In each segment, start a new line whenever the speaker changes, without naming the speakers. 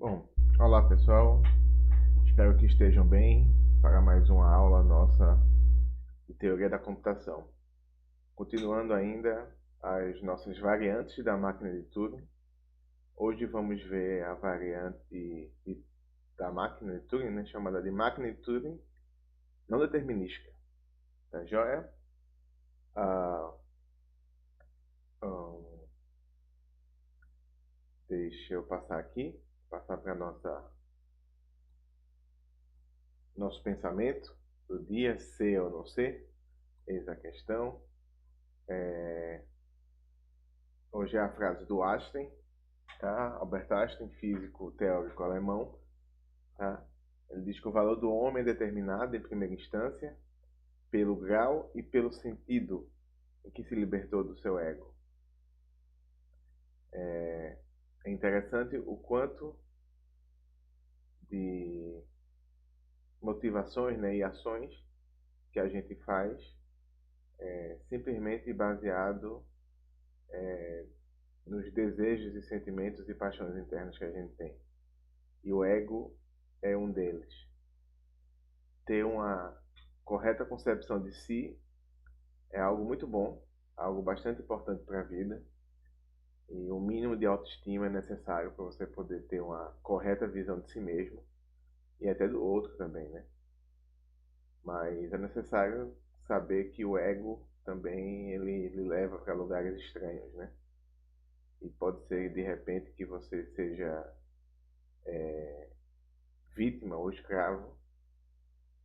Bom, olá pessoal, espero que estejam bem para mais uma aula nossa de teoria da computação. Continuando ainda as nossas variantes da máquina de Turing, hoje vamos ver a variante da máquina de Turing, né, chamada de máquina de Turing não determinística. Tá joia? Ah, hum, Deixa eu passar aqui, passar para nosso pensamento do dia, ser ou não ser, eis a questão. Hoje é a frase do Einstein, tá? Albert Einstein, físico teórico alemão, tá? Ele diz que o valor do homem é determinado, em primeira instância, pelo grau e pelo sentido em que se libertou do seu ego. É interessante o quanto de motivações, né, e ações que a gente faz simplesmente baseado nos desejos e sentimentos e paixões internas que a gente tem. E o ego é um deles. Ter uma correta concepção de si é algo muito bom, algo bastante importante para a vida. E um mínimo de autoestima é necessário para você poder ter uma correta visão de si mesmo e até do outro também, né? Mas é necessário saber que o ego também ele leva para lugares estranhos, né? E pode ser de repente que você seja vítima ou escravo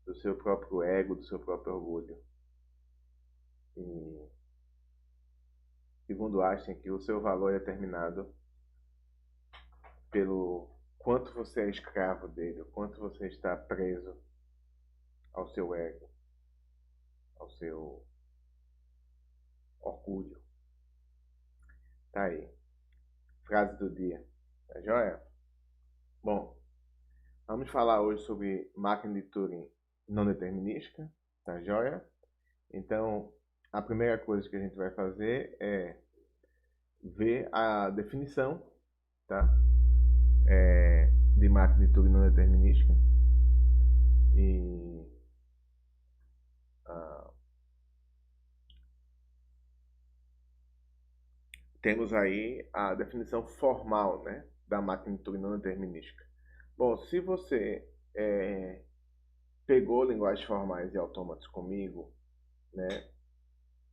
do seu próprio ego, do seu próprio orgulho. E segundo Einstein, que o seu valor é determinado pelo quanto você é escravo dele, o quanto você está preso ao seu ego, ao seu orgulho. Tá aí. Frase do dia. Tá joia? Bom, vamos falar hoje sobre máquina de Turing não determinística. Tá joia? Então, a primeira coisa que a gente vai fazer é ver a definição, tá? De máquina de Turing não determinística. E ah, temos aí a definição formal, né, da máquina de Turing não determinística. Bom, se você pegou linguagens formais e autômatos comigo, né,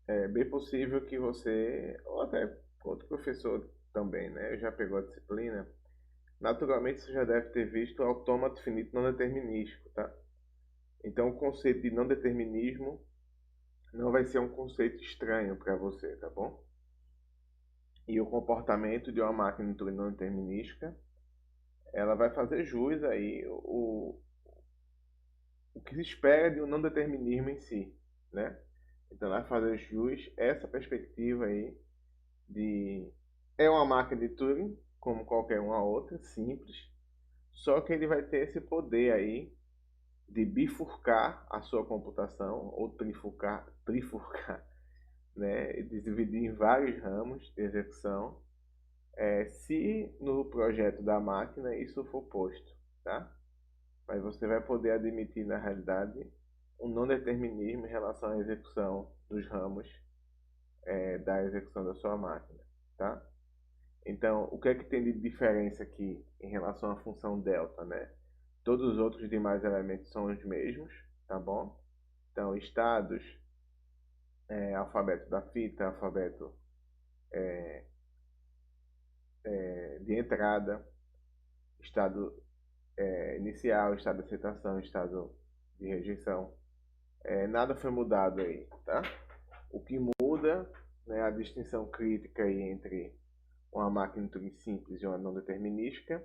é bem possível que você, ou até outro professor também, né, já pegou a disciplina, naturalmente você já deve ter visto o autômato finito não determinístico, tá? Então o conceito de não determinismo não vai ser um conceito estranho para você, tá bom? E o comportamento de uma máquina de Turing não determinística ela vai fazer jus aí o que se espera de um não determinismo em si, né? Então ela vai fazer jus essa perspectiva aí de é uma máquina de Turing como qualquer uma outra, simples, só que ele vai ter esse poder aí de bifurcar a sua computação ou trifurcar, né? De dividir em vários ramos de execução, se no projeto da máquina isso for posto, tá? Mas você vai poder admitir, na realidade, um não determinismo em relação à execução dos ramos da execução da sua máquina, tá? Então, o que é que tem de diferença aqui em relação à função delta, né? Todos os outros demais elementos são os mesmos, tá bom? Então, estados, alfabeto da fita, alfabeto de entrada, estado inicial, estado de aceitação, estado de rejeição. Nada foi mudado aí, tá? O que muda, né, a distinção crítica aí entre uma máquina de Turing simples e uma não determinística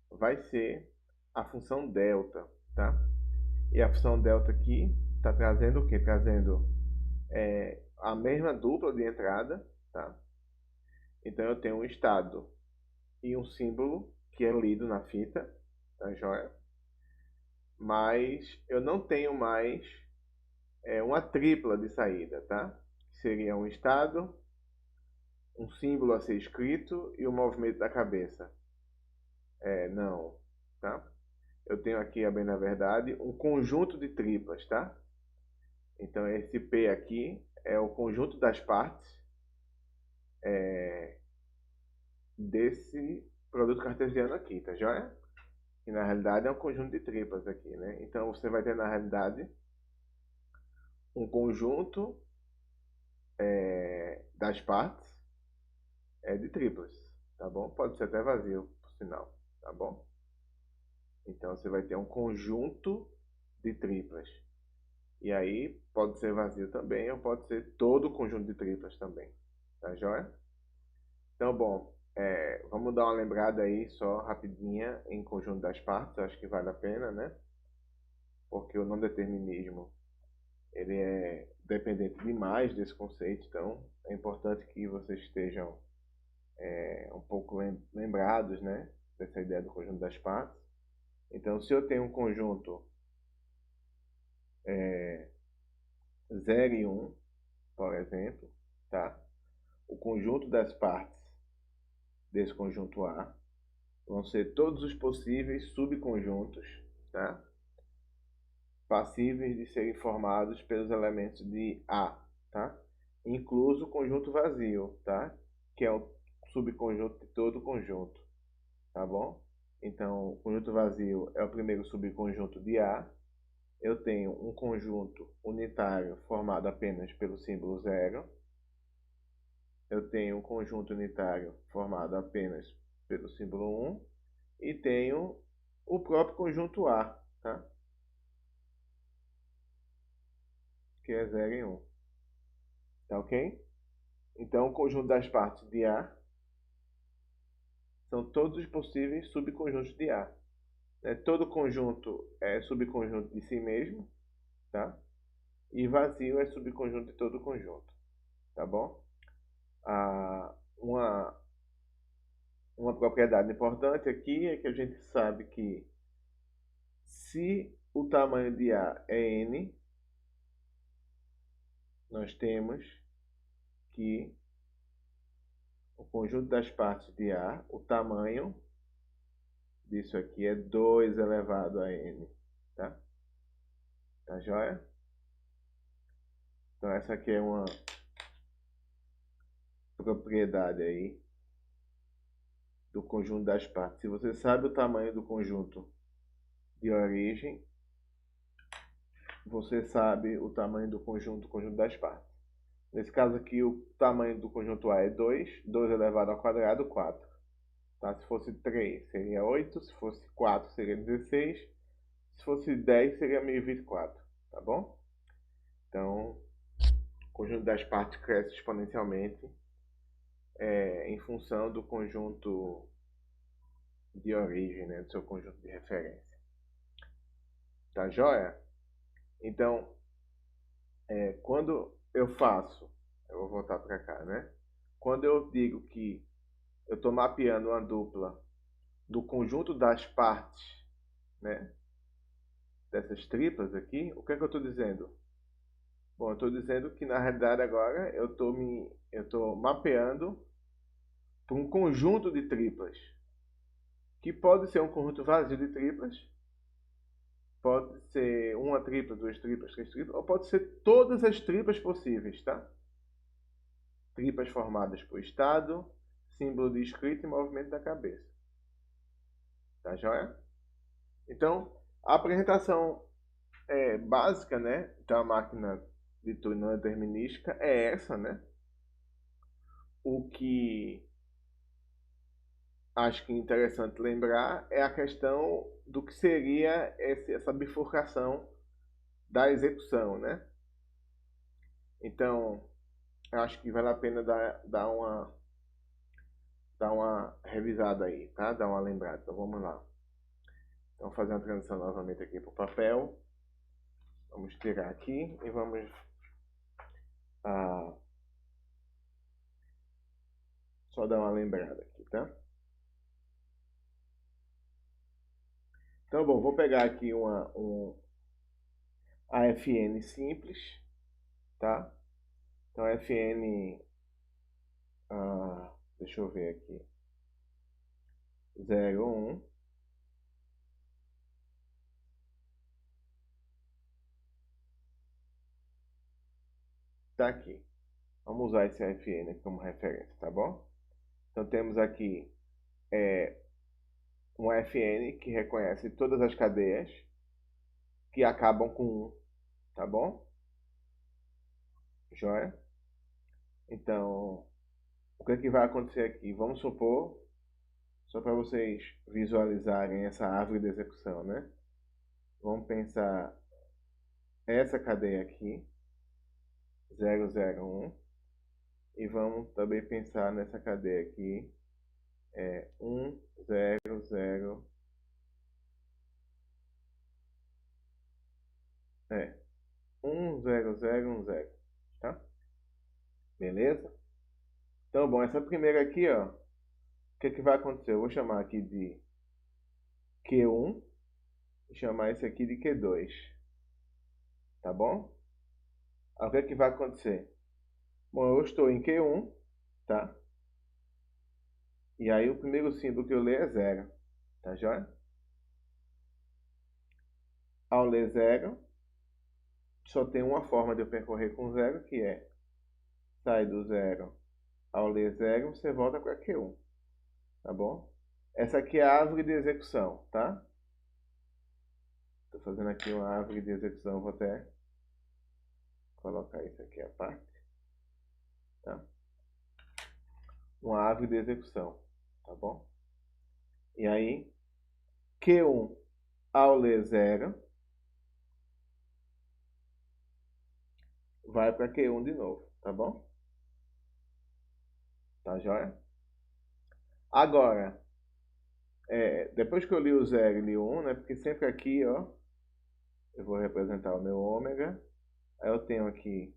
vai ser a função delta, tá? E a função delta aqui está trazendo o quê? Trazendo a mesma dupla de entrada, tá? Então eu tenho um estado e um símbolo que é lido na fita, tá joia? Mas eu não tenho mais uma tripla de saída, tá? Que seria um estado, um símbolo a ser escrito e o movimento da cabeça. Não, tá? Eu tenho aqui, bem na verdade, um conjunto de triplas, tá? Então, esse P aqui é o conjunto das partes desse produto cartesiano aqui, tá joia? Que na realidade é um conjunto de triplas aqui, né? Então, você vai ter, na realidade, um conjunto das partes de triplas, tá bom? Pode ser até vazio, por sinal, tá bom? Então, você vai ter um conjunto de triplas. E aí, pode ser vazio também, ou pode ser todo o conjunto de triplas também, tá joia? Então, bom, vamos dar uma lembrada aí só rapidinha em conjunto das partes, acho que vale a pena, né? Porque o não determinismo ele é dependente demais desse conceito, então é importante que vocês estejam um pouco lembrados, né, dessa ideia do conjunto das partes. Então, se eu tenho um conjunto 0 e 1, por exemplo, tá? O conjunto das partes desse conjunto A vão ser todos os possíveis subconjuntos, tá? Passíveis de serem formados pelos elementos de A, tá? Incluso o conjunto vazio, tá? Que é o subconjunto de todo o conjunto, tá bom? Então, o conjunto vazio é o primeiro subconjunto de A. Eu tenho um conjunto unitário formado apenas pelo símbolo zero. Eu tenho um conjunto unitário formado apenas pelo símbolo 1. E tenho o próprio conjunto A, tá? Que é 0 e 1. Tá ok? Então, o conjunto das partes de A são todos os possíveis subconjuntos de A. Todo conjunto é subconjunto de si mesmo, tá? E vazio é subconjunto de todo conjunto, tá bom? Ah, uma propriedade importante aqui é que a gente sabe que se o tamanho de A é n, nós temos que o conjunto das partes de A, o tamanho disso aqui é 2 elevado a n, tá? Tá joia? Então essa aqui é uma propriedade aí do conjunto das partes. Se você sabe o tamanho do conjunto de origem, você sabe o tamanho do conjunto das partes. Nesse caso aqui, o tamanho do conjunto A é 2, 2 elevado ao quadrado, 4. Tá? Se fosse 3, seria 8, se fosse 4, seria 16, se fosse 10, seria 1024, tá bom? Então, o conjunto das partes cresce exponencialmente em função do conjunto de origem, né, do seu conjunto de referência. Tá joia? Então, quando eu faço, eu vou voltar para cá, né? Quando eu digo que eu estou mapeando uma dupla do conjunto das partes, né, dessas triplas aqui, o que é que eu estou dizendo? Bom, eu estou dizendo que na realidade agora eu estou mapeando para um conjunto de triplas, que pode ser um conjunto vazio de triplas, pode ser uma tripla, duas triplas, três triplas, ou pode ser todas as triplas possíveis, tá? Triplas formadas por estado, símbolo de escrita e movimento da cabeça. Tá joia? Então, a apresentação básica, né, da máquina de Turing não determinística é essa, né? O que acho que é interessante lembrar é a questão do que seria essa bifurcação da execução, né? Então, eu acho que vale a pena dar uma revisada aí, tá? Dar uma lembrada. Então, vamos lá. Então, fazer uma transição novamente aqui para o papel. Vamos tirar aqui e vamos só dar uma lembrada aqui, tá? Então, bom, vou pegar aqui a FN simples, tá? Então, a FN, deixa eu ver aqui, 0, 1. está aqui. Vamos usar esse FN como referência, tá bom? Então temos aqui um FN que reconhece todas as cadeias que acabam com 1, tá bom? Joia? Então, o que é que vai acontecer aqui? Vamos supor, só para vocês visualizarem essa árvore de execução, né? Vamos pensar essa cadeia aqui, 001, e vamos também pensar nessa cadeia aqui, 1, 0, 0, 1, 0, 0, 1, 0, tá? Beleza? Então, bom, essa primeira aqui, ó, o que é que vai acontecer? Eu vou chamar aqui de Q1 e chamar esse aqui de Q2, tá bom? Aí, o que é que vai acontecer? Bom, eu estou em Q1, tá? E aí o primeiro símbolo que eu leio é 0, tá joia? Ao ler 0, só tem uma forma de eu percorrer com 0, que é sair do 0. Ao ler 0, você volta para Q1, tá bom? Essa aqui é a árvore de execução, tá? Estou fazendo aqui uma árvore de execução, vou até colocar isso aqui à parte, tá? Uma árvore de execução, tá bom? E aí, Q1 ao ler 0, vai para Q1 de novo, tá bom? Tá joia? Agora, depois que eu li o 0 e li o 1, né? Porque sempre aqui, ó, eu vou representar o meu ômega. Aí eu tenho aqui,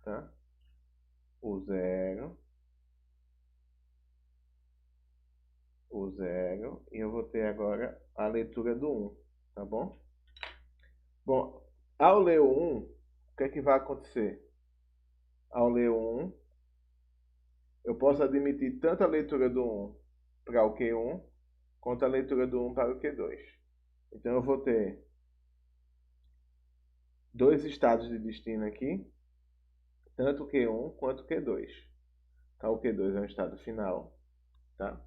tá? O 0, e eu vou ter agora a leitura do 1, tá bom? Bom, ao ler o 1, o que é que vai acontecer? Ao ler o 1, eu posso admitir tanto a leitura do 1 para o Q1, quanto a leitura do 1 para o Q2. Então eu vou ter dois estados de destino aqui, tanto o Q1 quanto o Q2. Tá, o Q2 é um estado final, tá?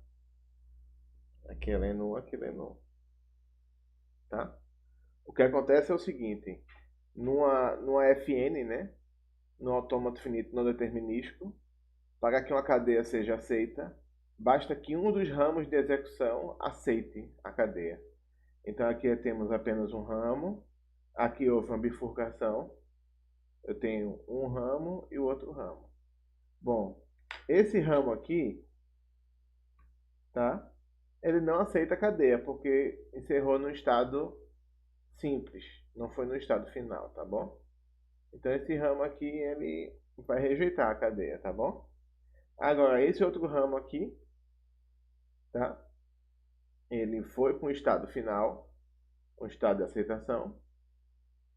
Aqui é lendo 1, aqui é lendo 1, tá? O que acontece é o seguinte, numa FN, né? No autômato finito não determinístico, para que uma cadeia seja aceita, basta que um dos ramos de execução aceite a cadeia. Então aqui temos apenas um ramo, aqui houve uma bifurcação, eu tenho um ramo e o outro ramo. Bom, esse ramo aqui, tá? Ele não aceita a cadeia, porque encerrou no estado simples, não foi no estado final, tá bom? Então esse ramo aqui, ele vai rejeitar a cadeia, tá bom? Agora, esse outro ramo aqui, tá? Ele foi para um estado final, um estado de aceitação.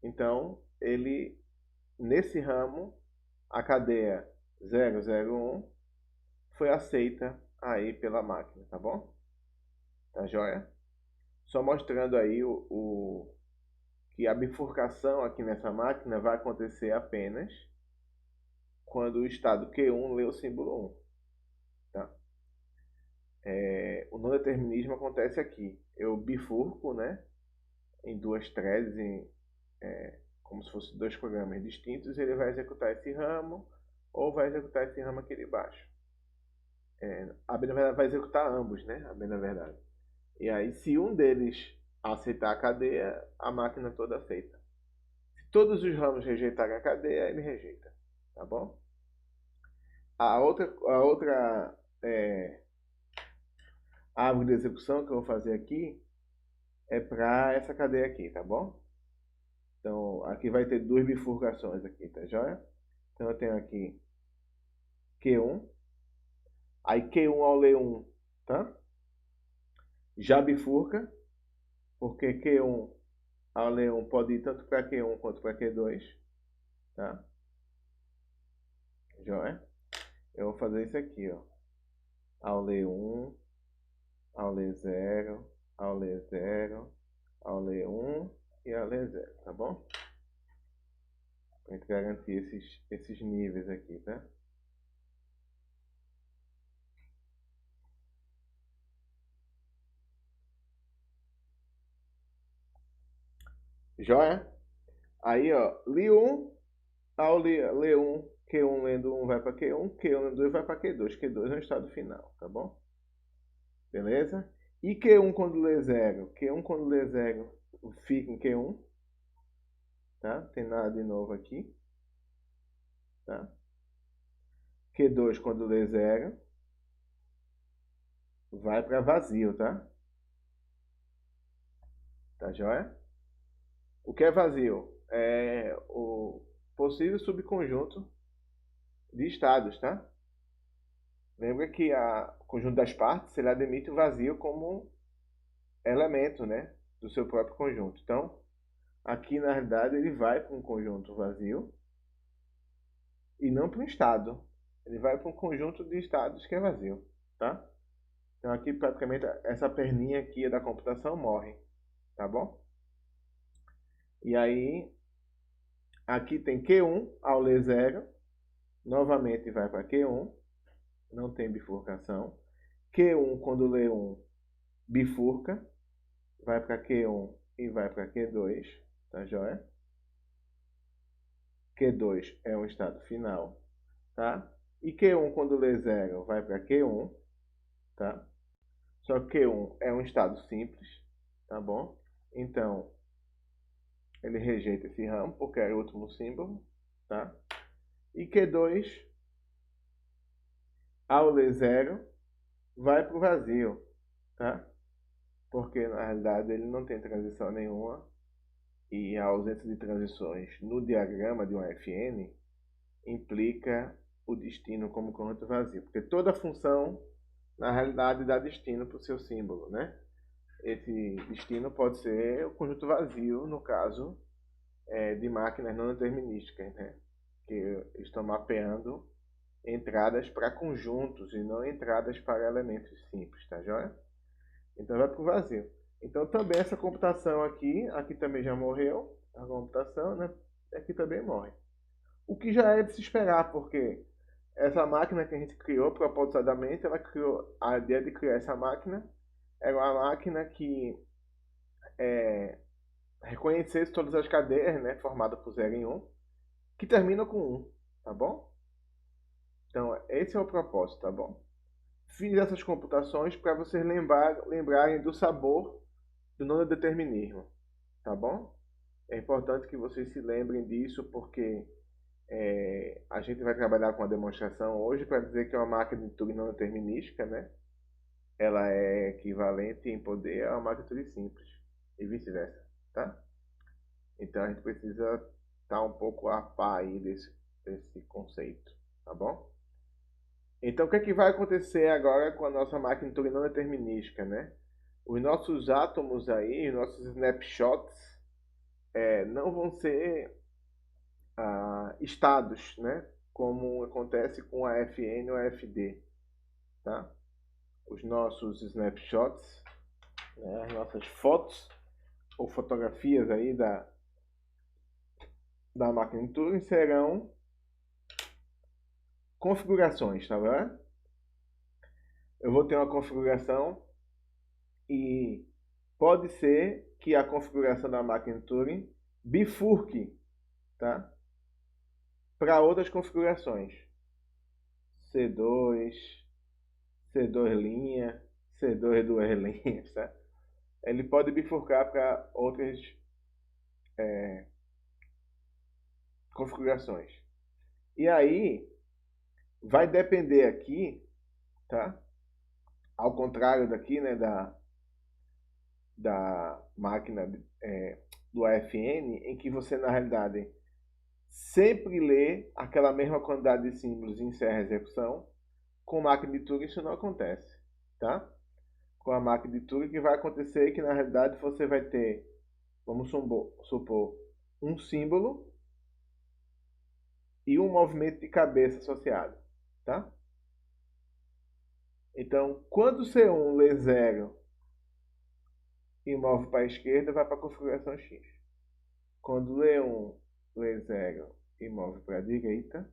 Então, ele, nesse ramo, a cadeia 001 foi aceita aí pela máquina, tá bom? Tá joia? Só mostrando aí que a bifurcação aqui nessa máquina vai acontecer apenas quando o estado Q1 lê o símbolo 1. Tá? O não determinismo acontece aqui. Eu bifurco, né, em duas threads, como se fossem dois programas distintos, ele vai executar esse ramo ou vai executar esse ramo aqui de baixo. A bem na verdade vai executar ambos, né? A bem na verdade. E aí, se um deles aceitar a cadeia, a máquina toda aceita. Se todos os ramos rejeitarem a cadeia, ele rejeita, tá bom? A outra árvore de execução que eu vou fazer aqui é para essa cadeia aqui, tá bom? Então, aqui vai ter duas bifurcações aqui, tá joia? Então, eu tenho aqui Q1, aí Q1 ao ler 1, tá? Já bifurca, porque Q1 ao ler 1 pode ir tanto para Q1 quanto para Q2, tá? Joia? Eu vou fazer isso aqui, ó. Ao ler 1, ao ler 0, ao ler 0, ao ler 1 e ao ler 0, tá bom? Para gente garantir esses níveis aqui, tá? Joia? Aí, ó, Li1, ao Li1, Q1 lendo 1 vai para Q1, Q1 lendo 2 vai para Q2. Q2 é o estado final, tá bom? Beleza? E Q1 quando lê 0? Q1 quando lê 0 fica em Q1, tá? Não tem nada de novo aqui, tá? Q2 quando lê 0 vai para vazio, tá? Tá joia? O que é vazio? É o possível subconjunto de estados, tá? Lembra que o conjunto das partes ele admite o vazio como elemento, né, do seu próprio conjunto. Então, aqui na realidade ele vai para um conjunto vazio e não para um estado. Ele vai para um conjunto de estados que é vazio, tá? Então aqui praticamente essa perninha aqui da computação morre, tá bom? E aí aqui tem Q1 ao ler 0, novamente vai para Q1, não tem bifurcação. Q1 quando lê 1 bifurca, vai para Q1 e vai para Q2, tá joia? Q2 é um estado final, tá? E Q1 quando lê 0 vai para Q1, tá? Só que Q1 é um estado simples, tá bom? Então, ele rejeita esse ramo porque é o último símbolo, tá? E Q2, ao ler 0, vai para o vazio, tá? Porque na realidade ele não tem transição nenhuma e a ausência de transições no diagrama de um FN implica o destino como conjunto vazio, porque toda função na realidade dá destino para o seu símbolo, né? Esse destino pode ser o conjunto vazio, no caso de máquinas não determinísticas, né? Que estão mapeando entradas para conjuntos e não entradas para elementos simples, tá joia? Então vai para o vazio. Então também essa computação aqui também já morreu, a computação, né? Aqui também morre. O que já é de se esperar, porque essa máquina que a gente criou propositadamente, ela criou a ideia de criar essa máquina era uma máquina que reconhecesse todas as cadeias, né, formadas por 0 em 1, que terminam com 1, tá bom? Então, esse é o propósito, tá bom? Fiz essas computações para vocês lembrarem do sabor do não determinismo, tá bom? É importante que vocês se lembrem disso porque a gente vai trabalhar com a demonstração hoje para dizer que é uma máquina de Turing não determinística, né? Ela é equivalente em poder a uma máquina de Turing simples e vice-versa, tá? Então a gente precisa estar um pouco a par aí desse conceito, tá bom? Então o que é que vai acontecer agora com a nossa máquina de Turing não determinística, né? Os nossos átomos aí, os nossos snapshots, não vão ser estados, né? Como acontece com a FN ou a FD, tá? Os nossos snapshots, né? As nossas fotos ou fotografias aí da máquina de Turing serão configurações, tá vendo? Eu vou ter uma configuração e pode ser que a configuração da máquina de Turing bifurque, tá? Para outras configurações. C2, C2 linha, C2 duas linhas, tá? Ele pode bifurcar para outras configurações. E aí vai depender aqui, tá? Ao contrário daqui, né, da máquina do AFN, em que você na realidade sempre lê aquela mesma quantidade de símbolos e encerra a execução. Com máquina de Turing isso não acontece, tá? Com a máquina de Turing o que vai acontecer é que na realidade você vai ter, vamos supor, um símbolo e um movimento de cabeça associado, tá? Então, quando o C1 lê 0 e move para a esquerda, vai para a configuração X. Quando lê 1, lê 0 e move para a direita,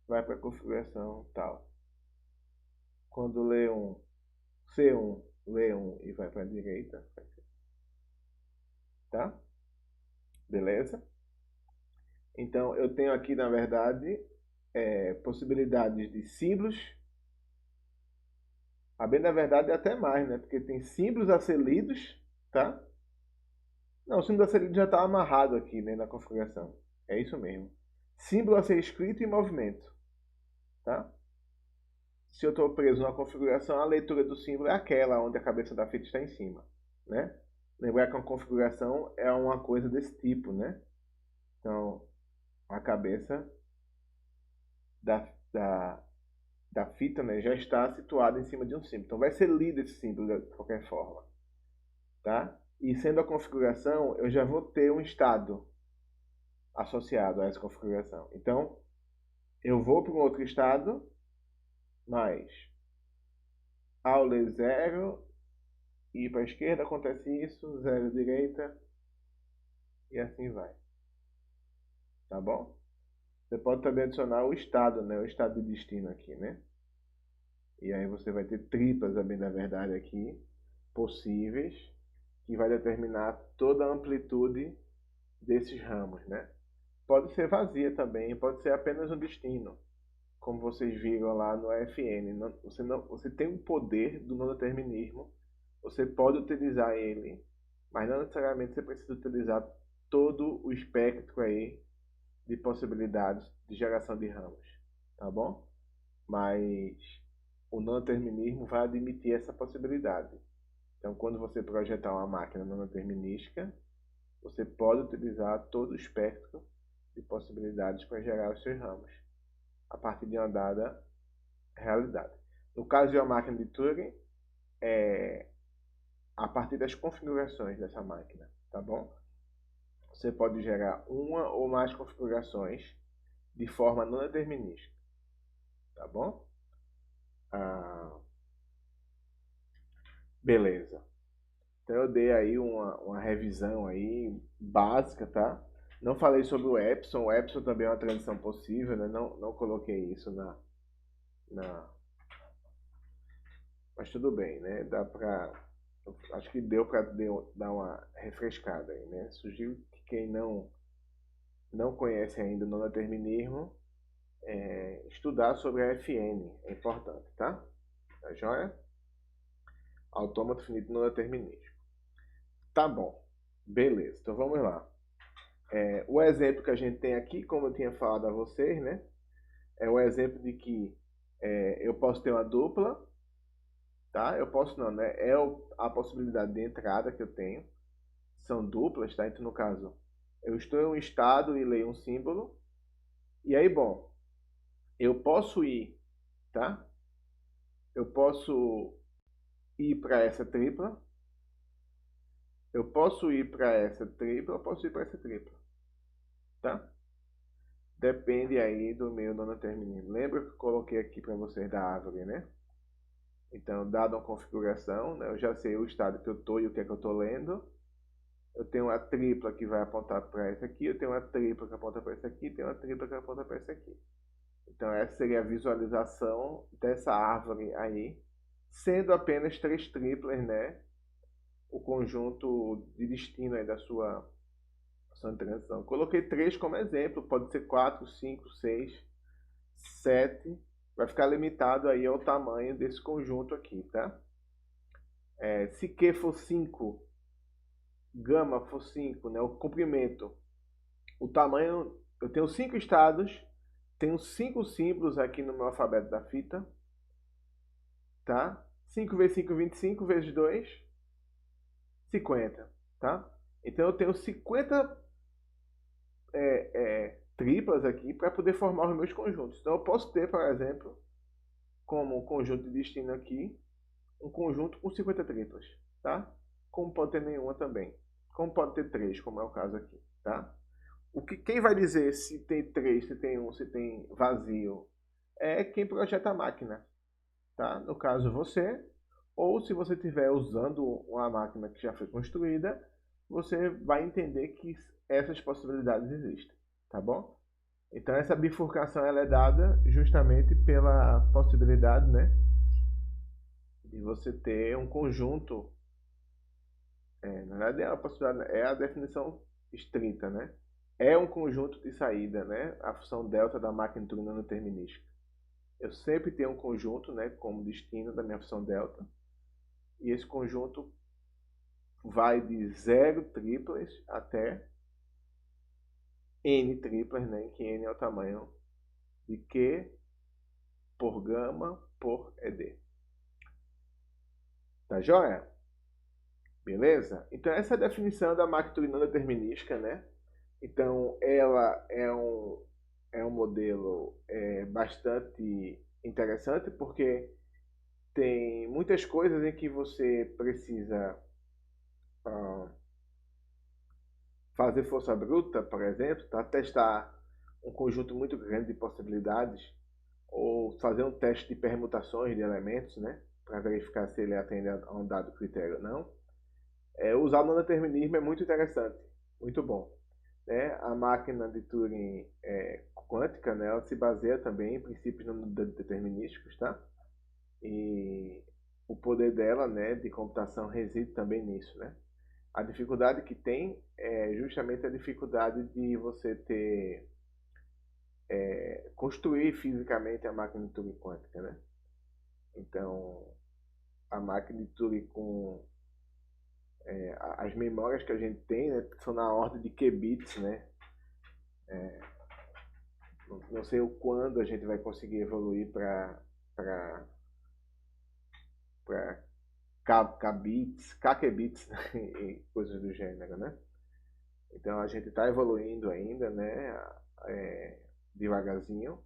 vai para a configuração tal. Quando lê um C1, lê um e vai para a direita, tá? Beleza? Então, eu tenho aqui, na verdade, possibilidades de símbolos. A bem da verdade é até mais, né? Porque tem símbolos a ser lidos, tá? Não, o símbolo a ser lido já está amarrado aqui, né, na configuração. É isso mesmo. Símbolo a ser escrito e movimento, tá? Se eu estou preso na configuração, a leitura do símbolo é aquela onde a cabeça da fita está em cima, né? Lembrar que uma configuração é uma coisa desse tipo, né? Então, a cabeça da, da, da fita, né, já está situada em cima de um símbolo. Então, vai ser lido esse símbolo de qualquer forma, tá? E sendo a configuração, eu já vou ter um estado associado a essa configuração. Então, eu vou para um outro estado, mas ao ler 0 e para a esquerda acontece isso, 0 direita e assim vai. Tá bom? Você pode também adicionar o estado, né? O estado de destino aqui, né? E aí você vai ter triplas, a bem da verdade, aqui, possíveis, que vai determinar toda a amplitude desses ramos, né? Pode ser vazia também, pode ser apenas um destino, como vocês viram lá no FN. Você tem um poder do não determinismo, você pode utilizar ele, mas não necessariamente você precisa utilizar todo o espectro aí de possibilidades de geração de ramos, tá bom? Mas o não determinismo vai admitir essa possibilidade. Então, quando você projetar uma máquina não determinística, você pode utilizar todo o espectro de possibilidades para gerar os seus ramos, a partir de uma dada realidade. No caso de uma máquina de Turing, é a partir das configurações dessa máquina, tá bom? Você pode gerar uma ou mais configurações de forma não determinística, tá bom? Beleza. Então eu dei aí uma revisão aí básica, tá? Não falei sobre o Epson. O Epson também é uma transição possível, né? Não coloquei isso na... Mas tudo bem, né? Dá pra... Acho que deu para dar uma refrescada aí, né? Sugiro que quem não conhece ainda o non-determinismo, estudar sobre a FN é importante, tá? Tá joia? Autômato finito não determinístico. Tá bom. Beleza, então vamos lá. O exemplo que a gente tem aqui, como eu tinha falado a vocês, né? É o exemplo de que eu posso ter uma dupla, tá? Eu posso não, né? É a possibilidade de entrada que eu tenho. São duplas, tá? Então, no caso, eu estou em um estado e leio um símbolo. E aí, bom, eu posso ir, tá? Eu posso ir para essa tripla. Eu posso ir para essa tripla, eu posso ir para essa tripla, tá? Depende aí do meu não determinismo. Lembra que eu coloquei aqui para vocês da árvore, né? Então, dada uma configuração, né, eu já sei o estado que eu estou e o que é que eu estou lendo. Eu tenho uma tripla que vai apontar para essa aqui, eu tenho uma tripla que aponta para essa aqui, tenho uma tripla que aponta para essa aqui. Então, essa seria a visualização dessa árvore aí, sendo apenas 3 triplas, né? O conjunto de destino aí da sua transição. Coloquei 3 como exemplo, pode ser 4, 5, 6, 7. Vai ficar limitado aí ao tamanho desse conjunto aqui, tá? Se Q for 5, gama for 5, né, o comprimento, o tamanho, eu tenho 5 estados, tenho 5 símbolos aqui no meu alfabeto da fita, tá? 5 vezes 5, 25, vezes 2, 50, tá? Então eu tenho 50 triplas aqui para poder formar os meus conjuntos. Então eu posso ter, por exemplo, como conjunto de destino aqui, um conjunto com 50 triplas, tá? Como pode ter nenhuma também. Como pode ter 3, como é o caso aqui, tá? Quem vai dizer se tem 3, se tem 1, se tem vazio, é quem projeta a máquina, tá? No caso você, ou se você estiver usando uma máquina que já foi construída, você vai entender que essas possibilidades existem, tá bom? Então essa bifurcação ela é dada justamente pela possibilidade, né, de você ter um conjunto, na verdade é a possibilidade, é a definição estrita, né? É um conjunto de saída, né? A função delta da máquina de Turing não determinística. Eu sempre tenho um conjunto, né, como destino da minha função delta, e esse conjunto vai de 0 triplas até n triplas, né, em que n é o tamanho de Q por gama por ED. Tá joia? Beleza? Então essa é a definição da máquina Turing não determinística, né? Então ela é um modelo bastante interessante porque tem muitas coisas em que você precisa ah, fazer força bruta, por exemplo, tá? Testar um conjunto muito grande de possibilidades ou fazer um teste de permutações de elementos, né? Para verificar se ele atende a um dado critério ou não. Usar o non-determinismo é muito interessante, muito bom. Né? A máquina de Turing quântica, né? Ela se baseia também em princípios não determinísticos, tá? E o poder dela, né, de computação reside também nisso, né? A dificuldade que tem é justamente a dificuldade de você construir fisicamente a máquina de Turing quântica, né? Então, a máquina de Turing com as memórias que a gente tem, né, são na ordem de qubits, né? Não sei o quando a gente vai conseguir evoluir para kbits, kqbits, né? E coisas do gênero, né? Então a gente está evoluindo ainda, né? Devagarzinho,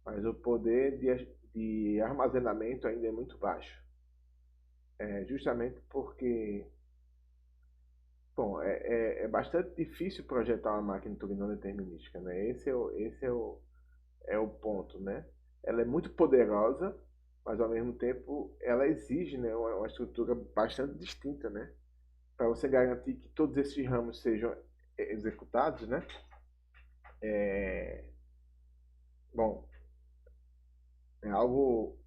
mas o poder de armazenamento ainda é muito baixo. Justamente porque, bom, é bastante difícil projetar uma máquina Turing não determinística, né? Esse é o ponto, né? Ela é muito poderosa, mas ao mesmo tempo ela exige, né, uma estrutura bastante distinta, né? Para você garantir que todos esses ramos sejam executados, né? Bom, é algo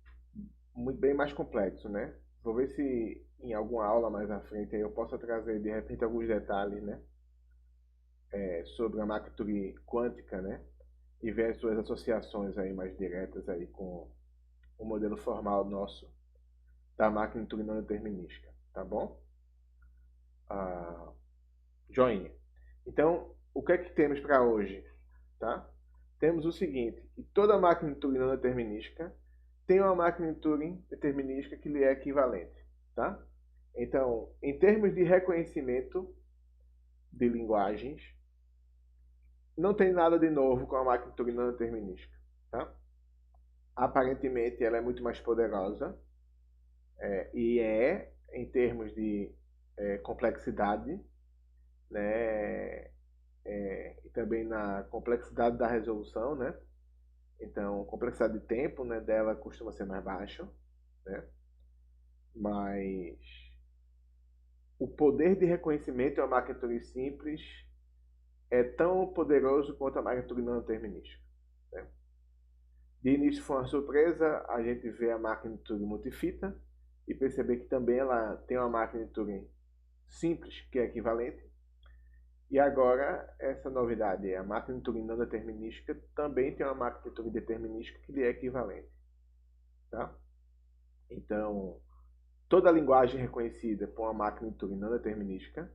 muito bem mais complexo, né? Vou ver se em alguma aula mais à frente eu posso trazer de repente alguns detalhes, né? Sobre a máquina Turing quântica, né? E ver as suas associações aí mais diretas aí com o modelo formal nosso da máquina Turing não determinística, tá bom? Ah, joinha. Então, o que é que temos para hoje, tá? Temos o seguinte, que toda máquina de Turing não determinística tem uma máquina de Turing determinística que lhe é equivalente, tá? Então, em termos de reconhecimento de linguagens, não tem nada de novo com a máquina de Turing não determinística, tá? Aparentemente, ela é muito mais poderosa e em termos de complexidade, né? E também na complexidade da resolução, né? Então, a complexidade de tempo, né, dela costuma ser mais baixa, né? Mas o poder de reconhecimento de uma máquina Turing simples é tão poderoso quanto a máquina Turing não determinística, né? De início foi uma surpresa a gente ver a máquina de Turing multifita e perceber que também ela tem uma máquina de Turing simples, que é equivalente. E agora, essa novidade é a máquina de Turing não determinística também tem uma máquina de Turing determinística que lhe é equivalente, tá? Então, toda linguagem reconhecida por uma máquina de Turing não determinística,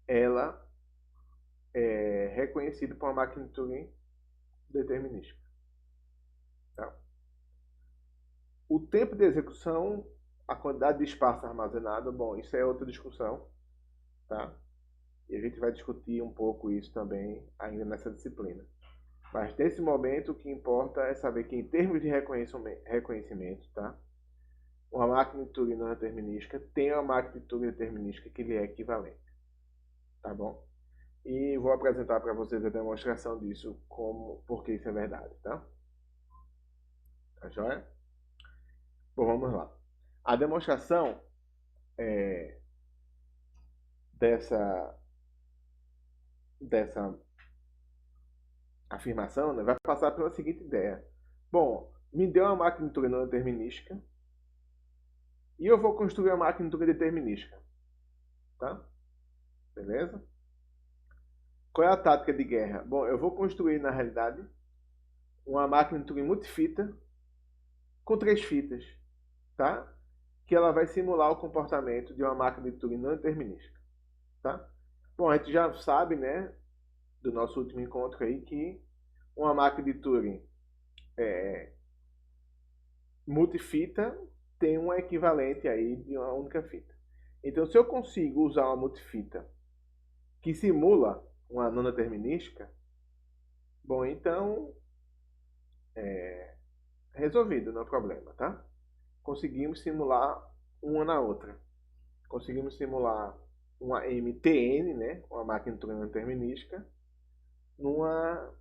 ela é reconhecida por uma máquina de Turing determinística, tá? O tempo de execução, a quantidade de espaço armazenado, bom, isso é outra discussão, tá? E a gente vai discutir um pouco isso também ainda nessa disciplina. Mas nesse momento o que importa é saber que em termos de reconhecimento, tá? Uma máquina de Turing não determinística tem uma máquina de Turing determinística que lhe é equivalente, tá bom? E vou apresentar para vocês a demonstração disso, porque isso é verdade, tá? Tá joia? Bom, vamos lá. A demonstração dessa afirmação, né, vai passar pela seguinte ideia. Bom, me deu uma máquina de Turing não determinística e eu vou construir uma máquina de Turing determinística. Tá? Beleza? Qual é a tática de guerra? Bom, eu vou construir, na realidade, uma máquina de Turing multifita com 3 fitas, tá? Que ela vai simular o comportamento de uma máquina de Turing não determinística, tá? Bom, a gente já sabe, né, do nosso último encontro aí, que uma máquina de Turing multifita tem um equivalente aí de uma única fita. Então, se eu consigo usar uma multifita que simula uma não determinística, bom, então resolvido, não é problema, tá? Conseguimos simular uma na outra. Conseguimos simular uma MTN, né, uma máquina de Turing não determinística, numa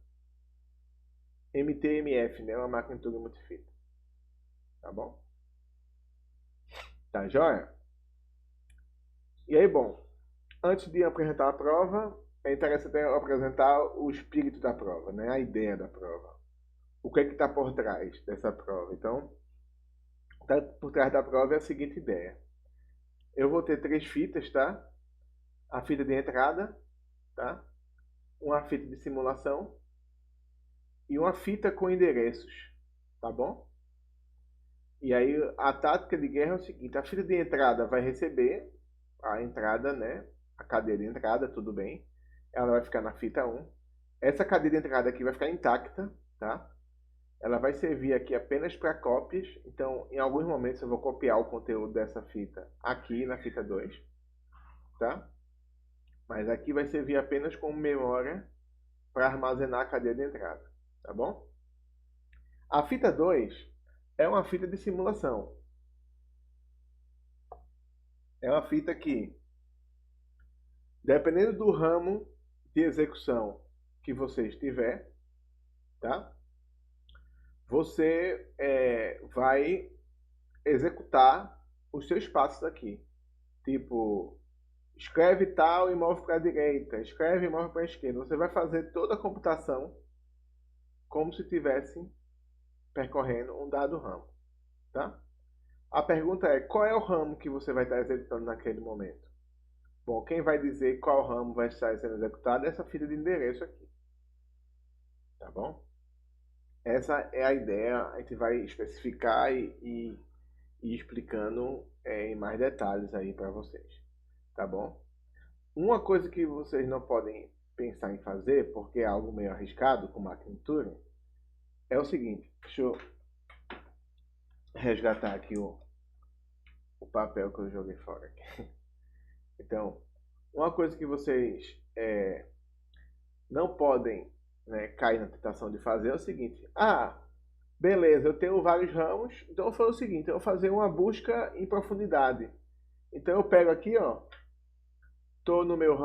MTMF, né, uma máquina de Turing multifita. Tá bom? Tá joia? E aí, bom, antes de apresentar a prova, é interessante apresentar o espírito da prova, né, a ideia da prova. O que é que está por trás dessa prova? Então, por trás da prova é a seguinte ideia. Eu vou ter 3 fitas, tá? A fita de entrada, tá? Uma fita de simulação e uma fita com endereços, tá bom? E aí a tática de guerra é o seguinte, a fita de entrada vai receber a entrada, né? A cadeia de entrada, tudo bem. Ela vai ficar na fita 1. Essa cadeia de entrada aqui vai ficar intacta, tá? Ela vai servir aqui apenas para cópias. Então, em alguns momentos eu vou copiar o conteúdo dessa fita aqui na fita 2, tá? Mas aqui vai servir apenas como memória para armazenar a cadeia de entrada, tá bom? A fita 2 é uma fita de simulação. É uma fita que, dependendo do ramo de execução que você estiver, tá? Você vai executar os seus passos aqui. Tipo, escreve tal e move para a direita, escreve e move para a esquerda. Você vai fazer toda a computação como se estivesse percorrendo um dado ramo, tá? A pergunta é, qual é o ramo que você vai estar executando naquele momento? Bom, quem vai dizer qual ramo vai estar sendo executado é essa fita de endereço aqui, tá bom? Essa é a ideia, a gente vai especificar e explicando em mais detalhes aí para vocês, tá bom? Uma coisa que vocês não podem pensar em fazer, porque é algo meio arriscado com máquina de Turing, é o seguinte, deixa eu resgatar aqui o papel que eu joguei fora aqui. Então, uma coisa que vocês não podem, né, cair na tentação de fazer é o seguinte, beleza, eu tenho vários ramos, então eu vou fazer o seguinte, eu vou fazer uma busca em profundidade. Então eu pego aqui, ó, tô no meu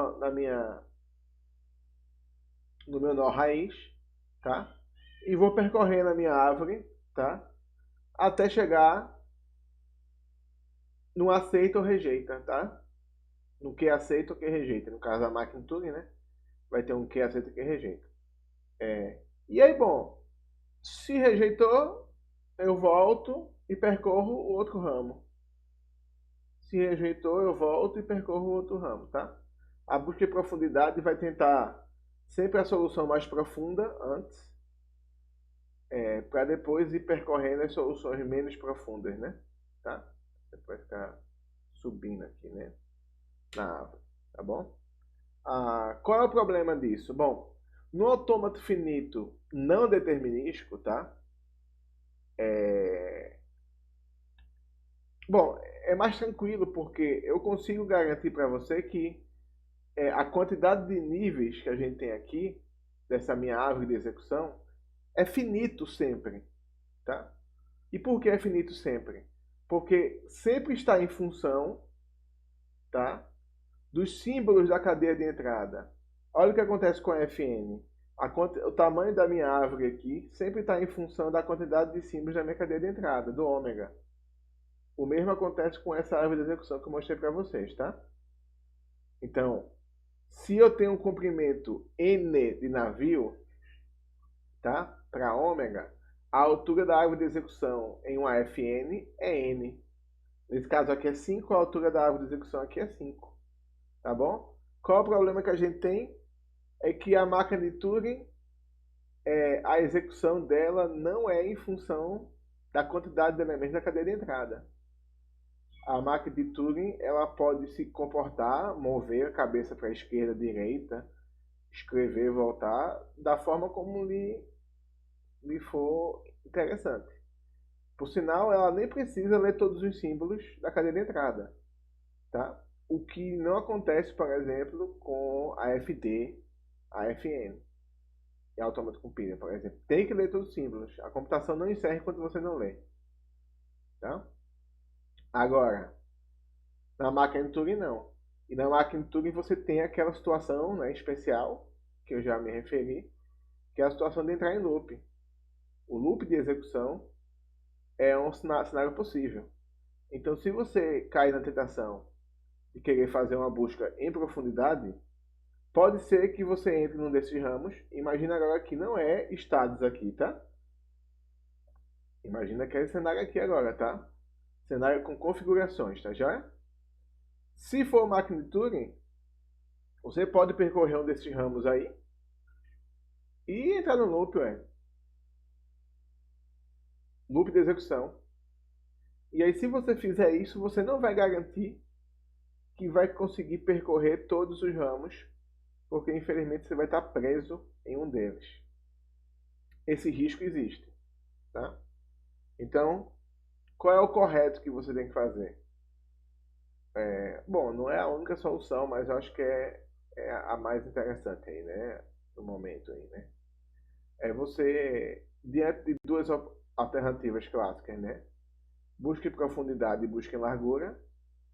nó raiz, tá? E vou percorrendo a minha árvore, tá? Até chegar no aceita ou rejeita, tá? No que aceita ou que rejeita. No caso da máquina de Turing, né? Vai ter um que aceita e que rejeita. E aí, bom, se rejeitou, eu volto e percorro o outro ramo. Se rejeitou, eu volto e percorro o outro ramo, tá? A busca de profundidade vai tentar sempre a solução mais profunda antes, para depois ir percorrendo as soluções menos profundas, né? Tá? Você vai ficar subindo aqui, né? Na árvore, tá bom? Qual é o problema disso? Bom, no autômato finito não determinístico, tá? Bom, é mais tranquilo porque eu consigo garantir para você que a quantidade de níveis que a gente tem aqui, dessa minha árvore de execução, é finito sempre, tá? E por que é finito sempre? Porque sempre está em função, tá, dos símbolos da cadeia de entrada. Olha o que acontece com a FN. O tamanho da minha árvore aqui sempre está em função da quantidade de símbolos da minha cadeia de entrada, do ômega. O mesmo acontece com essa árvore de execução que eu mostrei para vocês, tá? Então, se eu tenho um comprimento N de navio, tá? Para ômega, a altura da árvore de execução em uma Fn é n. Nesse caso aqui é 5, a altura da árvore de execução aqui é 5. Tá bom? Qual é o problema que a gente tem? É que a máquina de Turing, a execução dela não é em função da quantidade de elementos da cadeia de entrada. A máquina de Turing ela pode se comportar, mover a cabeça para a esquerda, direita, escrever, voltar, da forma como lhe for interessante. Por sinal, ela nem precisa ler todos os símbolos da cadeia de entrada. Tá? O que não acontece, por exemplo, com a FD, a FN e a Automata Compiler, por exemplo. Tem que ler todos os símbolos. A computação não encerra enquanto você não lê. Tá? Agora, na máquina de Turing não. E na máquina de Turing você tem aquela situação, né, especial, que eu já me referi, que é a situação de entrar em loop. O loop de execução é um cenário possível. Então, se você cair na tentação de querer fazer uma busca em profundidade, pode ser que você entre num desses ramos. Imagina agora que não é estados aqui, tá? Imagina que é esse cenário aqui agora, tá? Cenário com configurações, tá já? Se for máquina de Turing, você pode percorrer um desses ramos aí e entrar no loop, loop de execução. E aí, se você fizer isso, você não vai garantir que vai conseguir percorrer todos os ramos, porque infelizmente você vai estar preso em um deles. Esse risco existe, tá? Então, qual é o correto que você tem que fazer? Bom, não é a única solução, mas eu acho que é a mais interessante aí, né? No momento aí, né? É você, diante de duas alternativas clássicas, né? Busca em profundidade e busca em largura,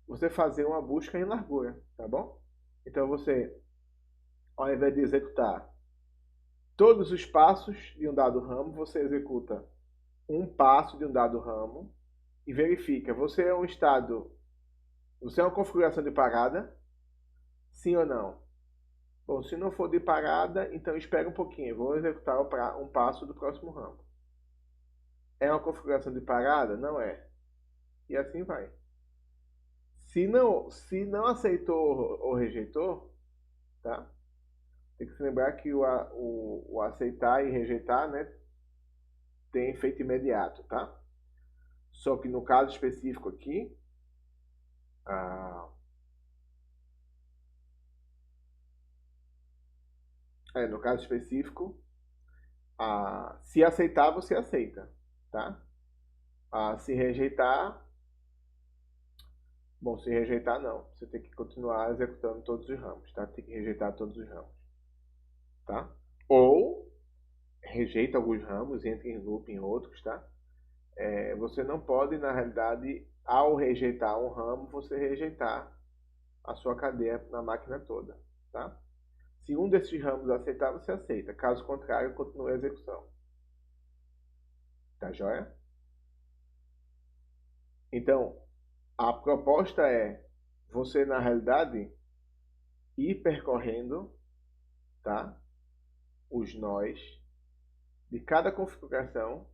você fazer uma busca em largura, tá bom? Então você, ao invés de executar todos os passos de um dado ramo, você executa um passo de um dado ramo e verifica, você é uma configuração de parada? Sim ou não? Bom, se não for de parada, então espera um pouquinho, vou executar um passo do próximo ramo. É uma configuração de parada? Não é. E assim vai. Se não aceitou ou rejeitou, tá? Tem que se lembrar que o aceitar e rejeitar, né, tem efeito imediato, tá? Só que no caso específico aqui, ah, no caso específico, se aceitar, você aceita, tá? Se rejeitar, bom, se rejeitar não, você tem que continuar executando todos os ramos, tá? Tem que rejeitar todos os ramos, tá? Ou rejeita alguns ramos, entra em loop em outros, tá? Você não pode, na realidade, ao rejeitar um ramo, você rejeitar a sua cadeia na máquina toda, tá? Se um desses ramos aceitar, você aceita. Caso contrário, continue a execução. Tá joia? Então, a proposta é você, na realidade, ir percorrendo, tá, os nós de cada configuração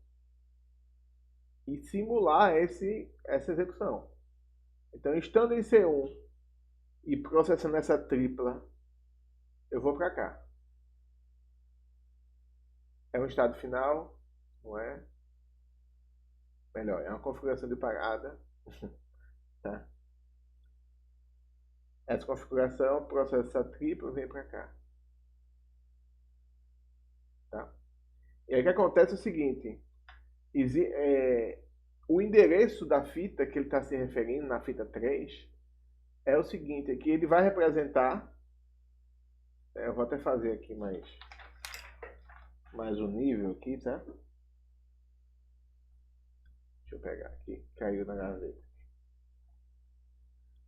e simular essa execução. Então, estando em C1 e processando essa tripla, eu vou para cá. É um estado final, não é? Melhor, é uma configuração de parada. Tá? Essa configuração, processa tripla, vem para cá. Tá? E aí o que acontece é o seguinte, o endereço da fita que ele está se referindo, na fita 3, é o seguinte, que ele vai representar, eu vou até fazer aqui mais um nível aqui, tá? Deixa eu pegar aqui, caiu na gaveta.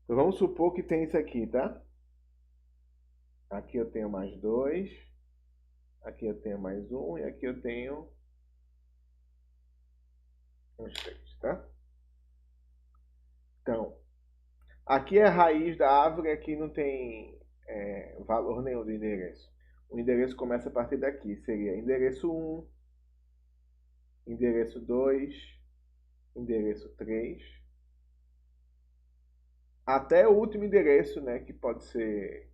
Então vamos supor que tem isso aqui, tá? Aqui eu tenho mais 2, aqui eu tenho mais 1 e aqui eu tenho uns 3, tá? Então, aqui é a raiz da árvore, aqui não tem valor nenhum do endereço. O endereço começa a partir daqui. Seria endereço 1, endereço 2, endereço 3, até o último endereço, né, que pode ser,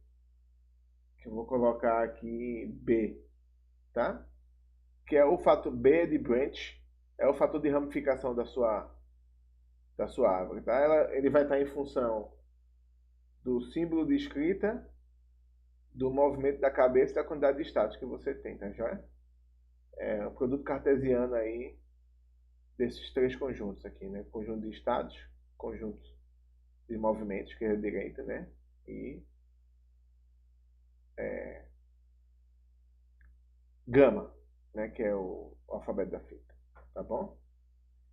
que eu vou colocar aqui B, tá? Que é o fator B de branch, é o fator de ramificação da sua árvore, tá? Ele vai estar em função do símbolo de escrita, do movimento da cabeça e da quantidade de estados que você tem, tá joia? É o produto cartesiano aí desses três conjuntos aqui, né? Conjunto de estados, conjunto de movimentos, esquerda e direita, né? E gama, né? Que é o alfabeto da fita, tá bom?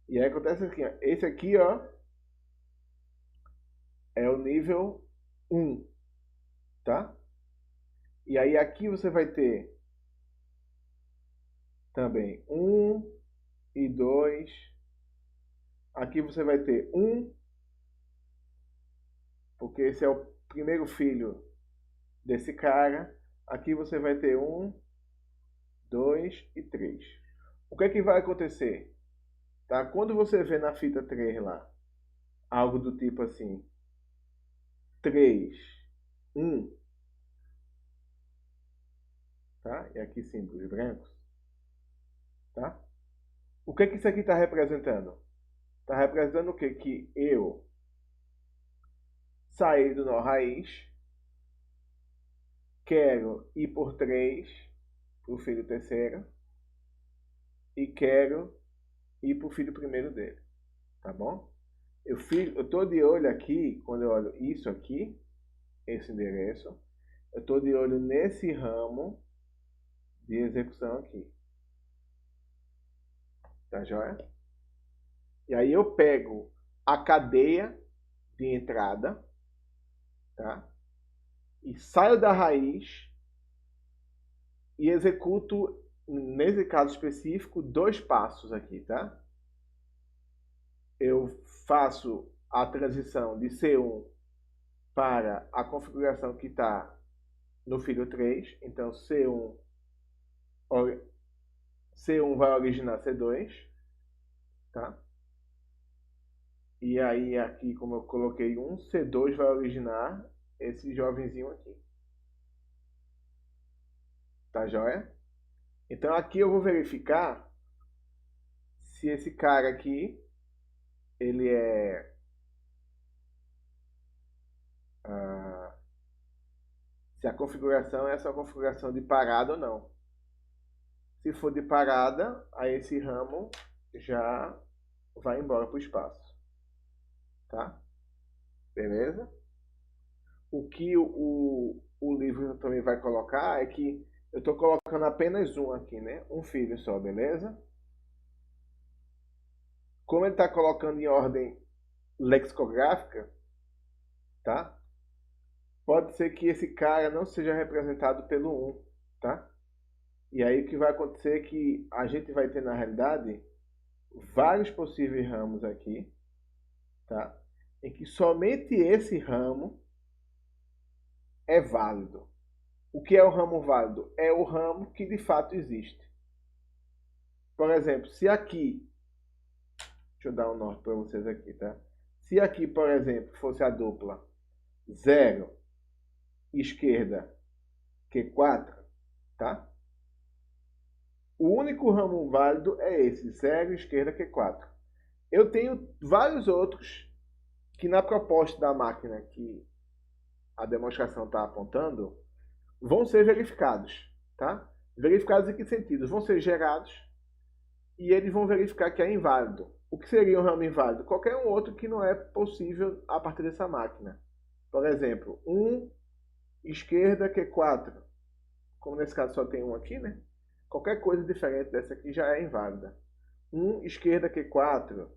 E aí acontece aqui, ó. Esse aqui, ó, é o nível 1, tá? E aí aqui você vai ter também 1 e 2. Aqui você vai ter 1, porque esse é o primeiro filho desse cara. Aqui você vai ter 1, 2 e 3. O que é que vai acontecer? Tá? Quando você vê na fita 3 lá, algo do tipo assim, 3, 1, tá? E aqui símbolos brancos, tá? O que é que isso aqui está representando? Está representando o quê? Que eu saí do nó raiz, quero ir por 3 para o filho terceiro e quero ir para o filho primeiro dele, tá bom? Eu estou de olho aqui, quando eu olho isso aqui, esse endereço, eu estou de olho nesse ramo de execução aqui, tá joia? E aí eu pego a cadeia de entrada, tá? E saio da raiz e executo, nesse caso específico, 2 passos aqui, tá? Eu faço a transição de C1 para a configuração que está no filho 3. Então, C1 vai originar C2, tá? E aí, aqui, como eu coloquei 1, C2 vai originar esse jovenzinho aqui. Tá joia? Então, aqui eu vou verificar se esse cara aqui, ele é... se a configuração é essa configuração de parada ou não. Se for de parada, aí esse ramo já vai embora para o espaço. Tá? Beleza? O que o livro também vai colocar é que eu estou colocando apenas um aqui, né? Um filho só, beleza? Como ele está colocando em ordem lexicográfica, tá? Pode ser que esse cara não seja representado pelo 1, tá? E aí o que vai acontecer é que a gente vai ter, na realidade, vários possíveis ramos aqui, tá? Em que somente esse ramo é válido. O que é o ramo válido? É o ramo que de fato existe. Por exemplo, se aqui, deixa eu dar um norte para vocês aqui, tá? Se aqui, por exemplo, fosse a dupla 0, esquerda, Q4, tá? O único ramo válido é esse, 0, esquerda, Q4. Eu tenho vários outros que na proposta da máquina que a demonstração está apontando, vão ser verificados, tá? Verificados em que sentido? Vão ser gerados e eles vão verificar que é inválido. O que seria um ramo inválido? Qualquer um outro que não é possível a partir dessa máquina. Por exemplo, 1, esquerda, Q4. Como nesse caso só tem um aqui, né? Qualquer coisa diferente dessa aqui já é inválida. 1, esquerda, Q4.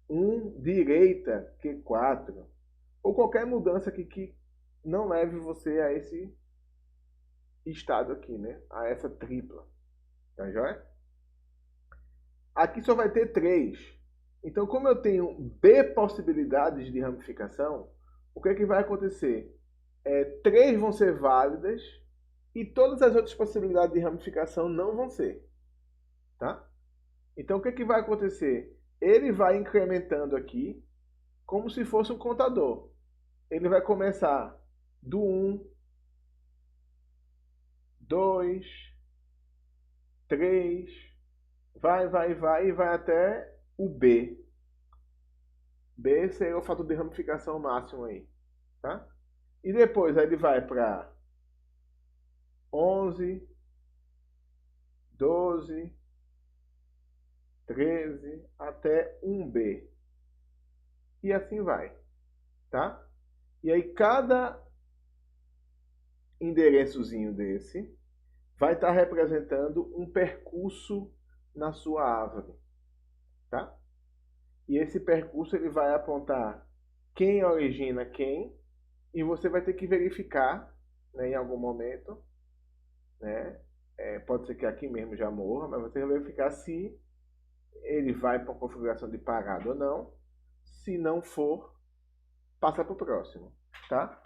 1, direita, Q4. Ou qualquer mudança aqui que não leve você a esse estado aqui, né? A essa tripla. Tá joia? Aqui só vai ter 3. Então, como eu tenho B possibilidades de ramificação, o que é que vai acontecer? 3 vão ser válidas e todas as outras possibilidades de ramificação não vão ser, tá? Então, o que que vai acontecer? Ele vai incrementando aqui como se fosse um contador. Ele vai começar do 1, 2, 3, vai e vai até o B. B seria o fator de ramificação máximo aí, tá? E depois aí ele vai para 11, 12, 13 até 1B. E assim vai, tá? E aí cada endereçozinho desse vai estar representando um percurso na sua árvore, tá? E esse percurso ele vai apontar quem origina quem, e você vai ter que verificar, né, em algum momento, né? Pode ser que aqui mesmo já morra, mas você vai verificar se ele vai para uma configuração de parado ou não. Se não for, passa para o próximo, tá?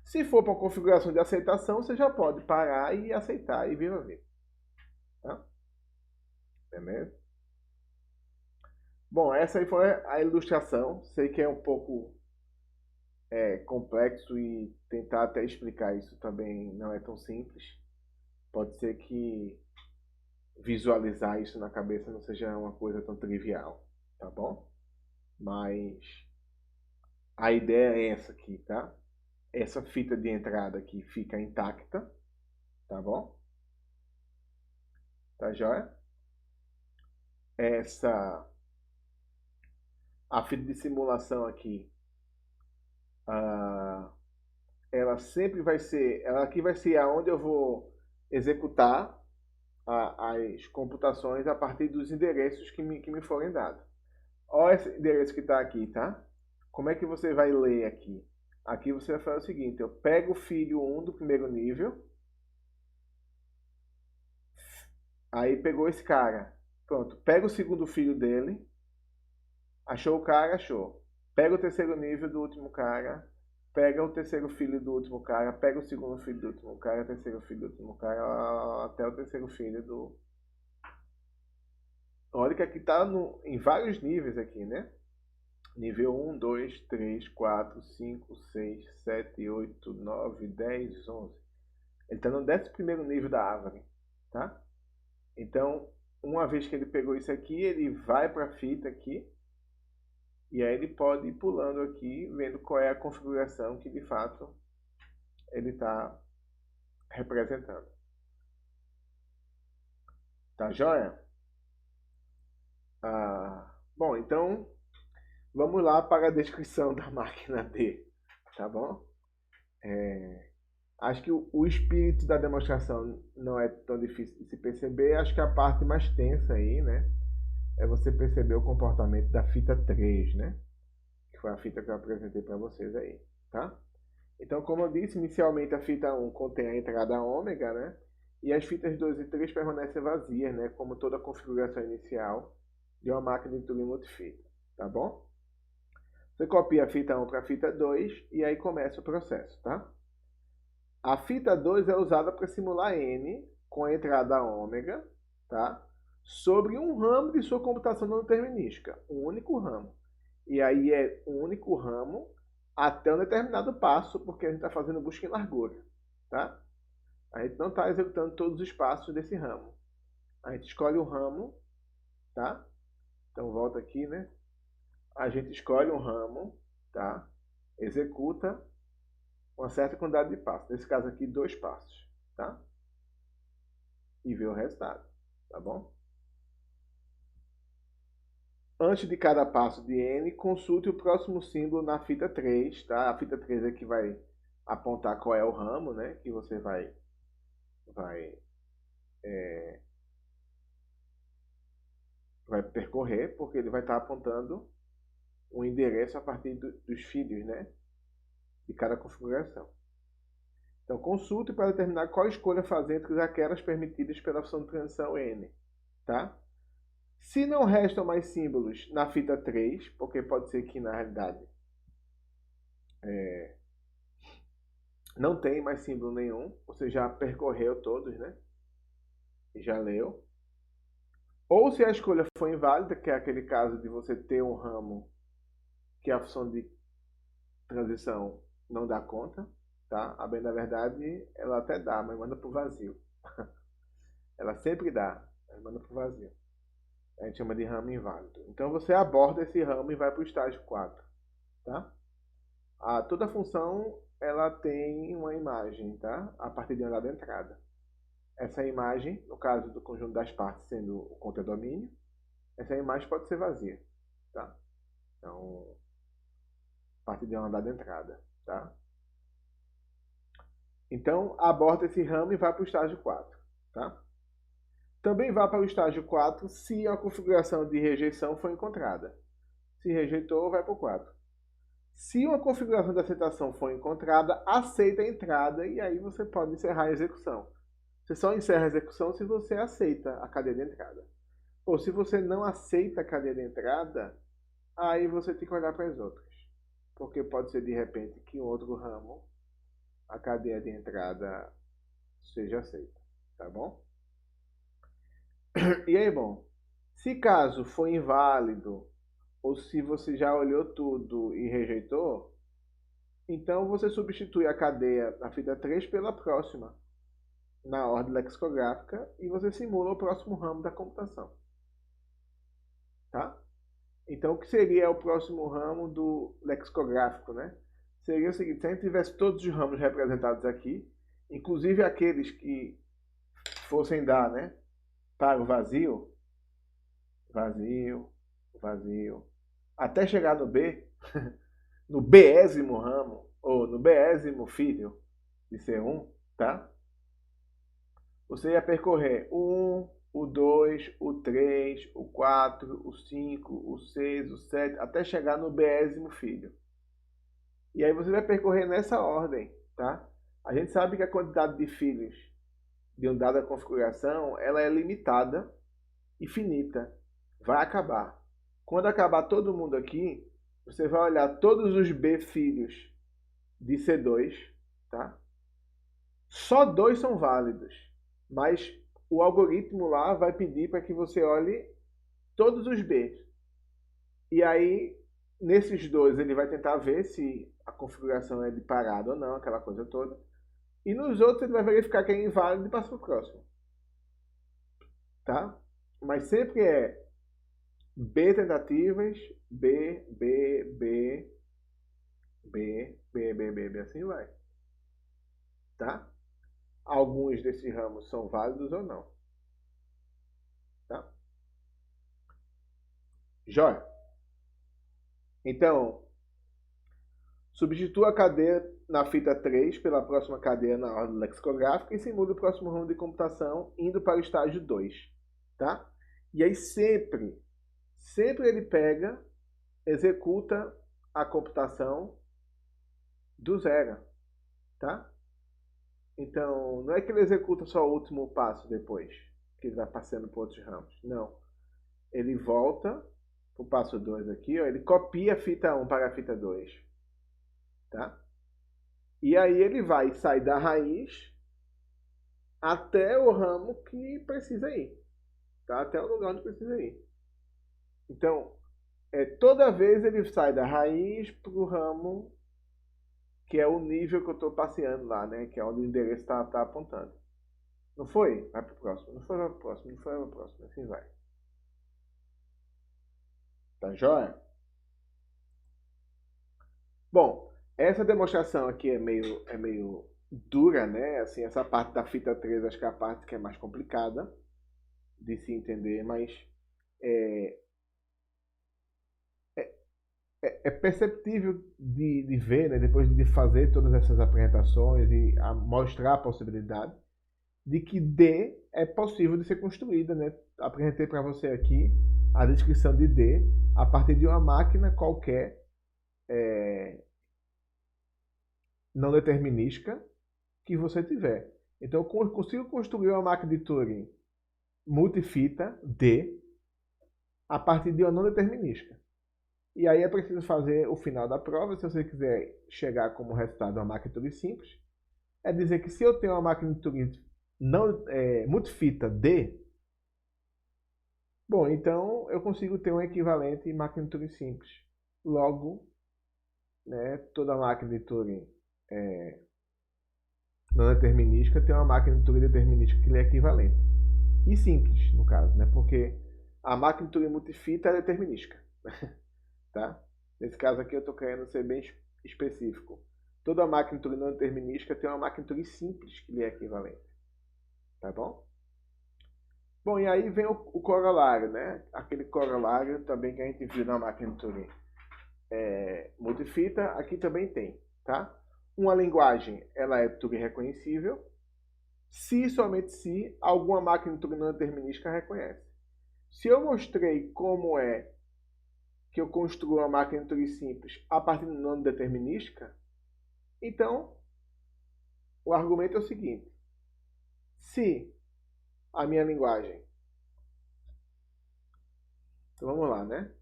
Se for para uma configuração de aceitação, você já pode parar e aceitar e vir a ver, tá? Beleza? Bom, essa aí foi a ilustração. Sei que é um pouco complexo e tentar até explicar isso também não é tão simples. Pode ser que visualizar isso na cabeça não seja uma coisa tão trivial, tá bom? Mas a ideia é essa aqui, tá? Essa fita de entrada aqui fica intacta, tá bom? Tá joia? A fita de simulação aqui, ela sempre vai ser, ela aqui vai ser aonde eu vou executar as computações a partir dos endereços que me forem dados. Olha esse endereço que está aqui, tá? Como é que você vai ler aqui? Aqui você vai fazer o seguinte, eu pego o filho 1 do primeiro nível, aí pegou esse cara, pronto, pega o segundo filho dele, achou o cara, achou. Pega o terceiro nível do último cara, pega o terceiro filho do último cara, pega o segundo filho do último cara, o terceiro filho do último cara, até o terceiro filho do... Olha que aqui tá em vários níveis aqui, né? Nível 1, 2, 3, 4, 5, 6, 7, 8, 9, 10, 11. Ele está no 11º nível da árvore, tá? Então, uma vez que ele pegou isso aqui, ele vai para a fita aqui, e aí ele pode ir pulando aqui, vendo qual é a configuração que de fato ele está representando. Tá joia? Bom, então vamos lá para a descrição da máquina D, tá bom? Acho que o espírito da demonstração não é tão difícil de se perceber. Acho que a parte mais tensa aí, né, é você perceber o comportamento da fita 3, né? Que foi a fita que eu apresentei para vocês aí, tá? Então, como eu disse, inicialmente a fita 1 contém a entrada ômega, né? E as fitas 2 e 3 permanecem vazias, né? Como toda a configuração inicial de uma máquina de Turing multifita, tá bom? Você copia a fita 1 para a fita 2 e aí começa o processo, tá? A fita 2 é usada para simular N com a entrada ômega, tá? Sobre um ramo de sua computação não determinística, um único ramo. E aí é um único ramo até um determinado passo, porque a gente está fazendo busca em largura, tá? A gente não está executando todos os passos desse ramo. A gente escolhe um ramo, tá? Então volta aqui, né? A gente escolhe um ramo, tá? Executa uma certa quantidade de passos. Nesse caso aqui, 2 passos, tá? E vê o resultado, tá bom? Antes de cada passo de N, consulte o próximo símbolo na fita 3, tá? A fita 3 é que vai apontar qual é o ramo, né? Que você vai percorrer, porque ele vai estar apontando um endereço a partir dos filhos, né? De cada configuração. Então, consulte para determinar qual escolha fazer entre aquelas permitidas pela opção de transição N, tá? Se não restam mais símbolos na fita 3, porque pode ser que na realidade não tem mais símbolo nenhum, você já percorreu todos, né? E já leu. Ou se a escolha for inválida, que é aquele caso de você ter um ramo que a função de transição não dá conta, tá? A bem da verdade, ela até dá, mas manda pro vazio. Ela sempre dá, mas manda pro vazio. A gente chama de ramo inválido. Então você aborda esse ramo e vai para o estágio 4, tá? Toda função ela tem uma imagem, tá? A partir de uma dada entrada. Essa imagem, no caso do conjunto das partes sendo o contradomínio, essa imagem pode ser vazia, tá? Então, a partir de uma dada entrada, tá? Então, aborda esse ramo e vai para o estágio 4, tá? Também vá para o estágio 4 se a configuração de rejeição for encontrada. Se rejeitou, vai para o 4. Se uma configuração de aceitação for encontrada, aceita a entrada e aí você pode encerrar a execução. Você só encerra a execução se você aceita a cadeia de entrada. Ou se você não aceita a cadeia de entrada, aí você tem que olhar para as outras. Porque pode ser de repente que em outro ramo a cadeia de entrada seja aceita. Tá bom? E aí, bom, se caso for inválido, ou se você já olhou tudo e rejeitou, então você substitui a cadeia na fita 3 pela próxima, na ordem lexicográfica, e você simula o próximo ramo da computação. Tá? Então, o que seria o próximo ramo do lexicográfico, né? Seria o seguinte, se a gente tivesse todos os ramos representados aqui, inclusive aqueles que fossem dar, né, para o vazio, vazio, vazio, até chegar no B, no B-ésimo ramo, ou no B-ésimo filho de C1, tá? Você ia percorrer o 1, o 2, o 3, o 4, o 5, o 6, o 7, até chegar no B-ésimo filho. E aí você vai percorrer nessa ordem, tá? A gente sabe que a quantidade de filhos de uma dada configuração, ela é limitada e finita. Vai acabar. Quando acabar todo mundo aqui, você vai olhar todos os B filhos de C2, tá? Só 2 são válidos, mas o algoritmo lá vai pedir para que você olhe todos os B. E aí, nesses dois, ele vai tentar ver se a configuração é de parado ou não, aquela coisa toda. E nos outros, ele vai verificar que é inválido e passa para o próximo. Tá? Mas sempre é B tentativas, B, B, B, B, B, B, B, B, assim vai. Tá? Alguns desses ramos são válidos ou não. Tá? Jóia. Então, substitua a cadeia na fita 3 pela próxima cadeia na ordem lexicográfica e simula o próximo ramo de computação indo para o estágio 2. Tá? E aí sempre ele pega, executa a computação do zero. Tá? Então, não é que ele executa só o último passo depois, que ele vai passando por outros ramos. Não. Ele volta para o passo 2 aqui, ó, ele copia a fita 1 para a fita 2. Tá? E aí ele vai sair da raiz até o ramo que precisa ir. Tá? Até o lugar onde precisa ir. Então, toda vez ele sai da raiz para o ramo que é o nível que eu estou passeando lá, né? Que é onde o endereço está apontando. Não foi? Vai para o próximo. Não foi, vai para o próximo. Não foi, vai para o próximo. Assim vai. Tá joia? Bom, essa demonstração aqui é meio dura, né? Assim, essa parte da fita 3 acho que é a parte que é mais complicada de se entender, mas é, é perceptível de ver, né? Depois de fazer todas essas apresentações e mostrar a possibilidade de que D é possível de ser construída, né? Apresentei para você aqui a descrição de D a partir de uma máquina qualquer não determinística que você tiver. Então eu consigo construir uma máquina de Turing multifita D a partir de uma não determinística. E aí é preciso fazer o final da prova, se você quiser chegar como resultado uma máquina de Turing simples, é dizer que se eu tenho uma máquina de Turing não, multifita D, bom, então eu consigo ter um equivalente em máquina de Turing simples. Logo, né, toda máquina de Turing não determinística tem uma máquina de Turing determinística que lhe é equivalente. E simples, no caso, né? Porque a máquina de Turing multifita é determinística. Tá? Nesse caso aqui eu estou querendo ser bem específico. Toda máquina de Turing não determinística tem uma máquina de Turing simples que lhe é equivalente. Tá bom? Bom, e aí vem o corolário, né? Aquele corolário também que a gente viu na máquina de Turing multifita, aqui também tem, tá? Uma linguagem, ela é Turing reconhecível, se somente se alguma máquina de Turing não determinística reconhece. Se eu mostrei como é que eu construo uma máquina de Turing simples a partir de não determinística, então o argumento é o seguinte: se a minha linguagem, então vamos lá, né?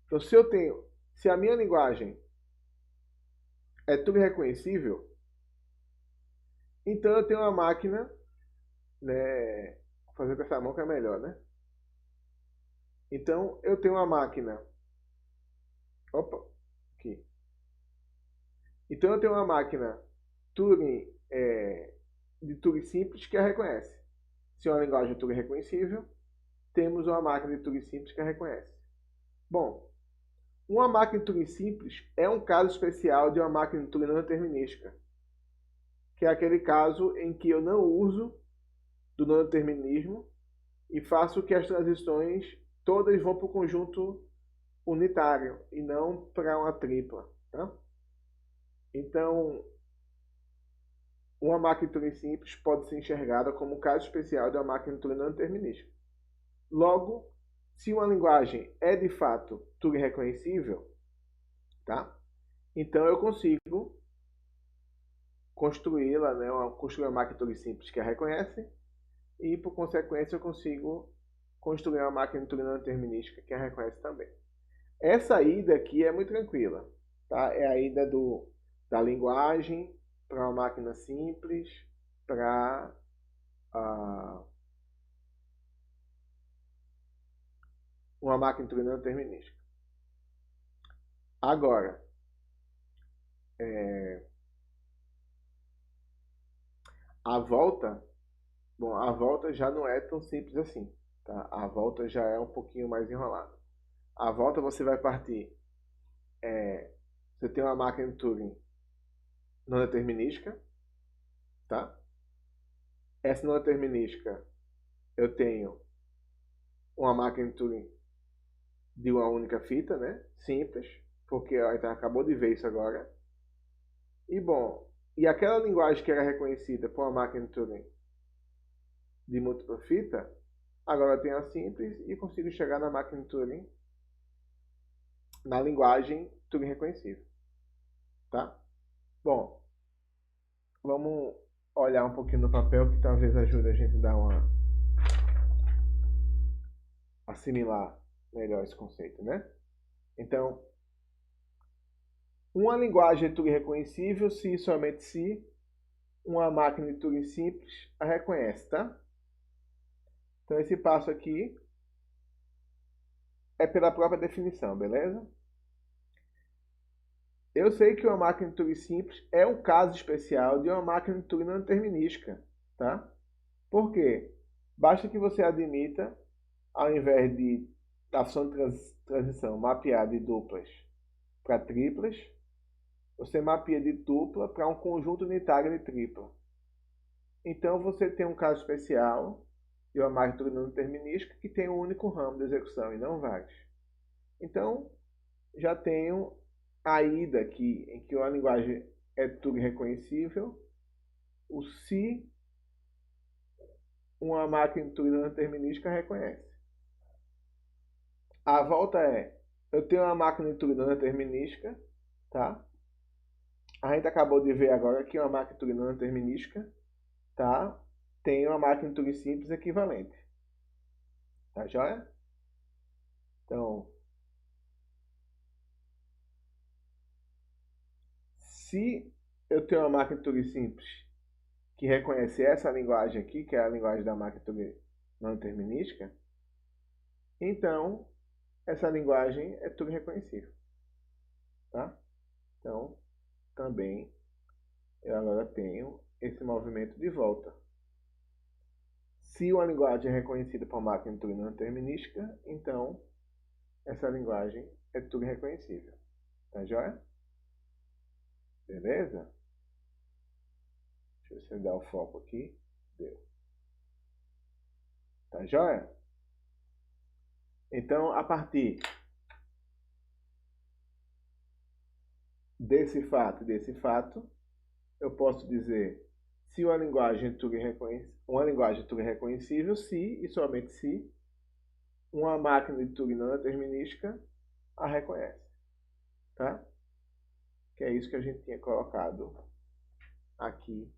Então se a minha linguagem é Turing reconhecível, então eu tenho uma máquina, né? Vou fazer com essa mão que é melhor, né? Então eu tenho uma máquina, opa, aqui. Então eu tenho uma máquina Turing de Turing simples que a reconhece. Se é uma linguagem Turing reconhecível, temos uma máquina de Turing simples que a reconhece. Bom, uma máquina de Turing simples é um caso especial de uma máquina de Turing não determinística, que é aquele caso em que eu não uso do não determinismo e faço que as transições todas vão para o conjunto unitário e não para uma tripla. Tá? Então, uma máquina de Turing simples pode ser enxergada como um caso especial de uma máquina de Turing não determinística. Logo, se uma linguagem é de fato Turing reconhecível, tá? Então eu consigo construí-la, né? Construir uma máquina de Turing simples que a reconhece e, por consequência, eu consigo construir uma máquina de Turing não determinística que a reconhece também. Essa ida aqui é muito tranquila, tá? É a ida da linguagem para uma máquina simples, para uma máquina de Turing não determinística. Agora, a volta, bom, a volta já não é tão simples assim, tá? A volta já é um pouquinho mais enrolada. A volta você vai partir, você tem uma máquina de Turing não determinística, tá? Essa não determinística, eu tenho uma máquina de Turing de uma única fita, né? Simples, porque a gente acabou de ver isso agora. E bom, e aquela linguagem que era reconhecida por uma máquina de Turing de múltipla fita, agora eu tenho a simples e consigo chegar na máquina de Turing na linguagem Turing reconhecível, tá? Bom, vamos olhar um pouquinho no papel que talvez ajude a gente a dar uma assimilar melhor esse conceito, né? Então, uma linguagem é Turing reconhecível se e somente se uma máquina de Turing simples a reconhece, tá? Então esse passo aqui é pela própria definição, beleza? Eu sei que uma máquina de Turing simples é um caso especial de uma máquina de Turing não determinística, tá? Por quê? Basta que você admita, ao invés da função de transição mapear de duplas para triplas, você mapeia de dupla para um conjunto unitário de tripla. Então você tem um caso especial de uma máquina de Turing não determinística que tem um único ramo de execução e não vários. Então, já tenho a ida aqui, em que uma linguagem é Turing reconhecível, o se uma máquina de Turing não determinística reconhece. A volta é, eu tenho uma máquina de Turing não determinística, tá? A gente acabou de ver agora que uma máquina de Turing não determinística, tá? Tem uma máquina de Turing simples equivalente. Tá joia? Então, se eu tenho uma máquina de Turing simples que reconhece essa linguagem aqui, que é a linguagem da máquina de Turing não determinística, então essa linguagem é Turing reconhecível, tá? Então, também eu agora tenho esse movimento de volta. Se uma linguagem é reconhecida por máquina de Turing não determinística, então essa linguagem é Turing reconhecível. Tá joia? Beleza? Deixa eu ver se eu dar o foco aqui. Deu. Tá joia? Então, a partir desse fato, eu posso dizer se uma linguagem Turing reconhecível, se e somente se uma máquina de Turing não determinística a reconhece, tá? Que é isso que a gente tinha colocado aqui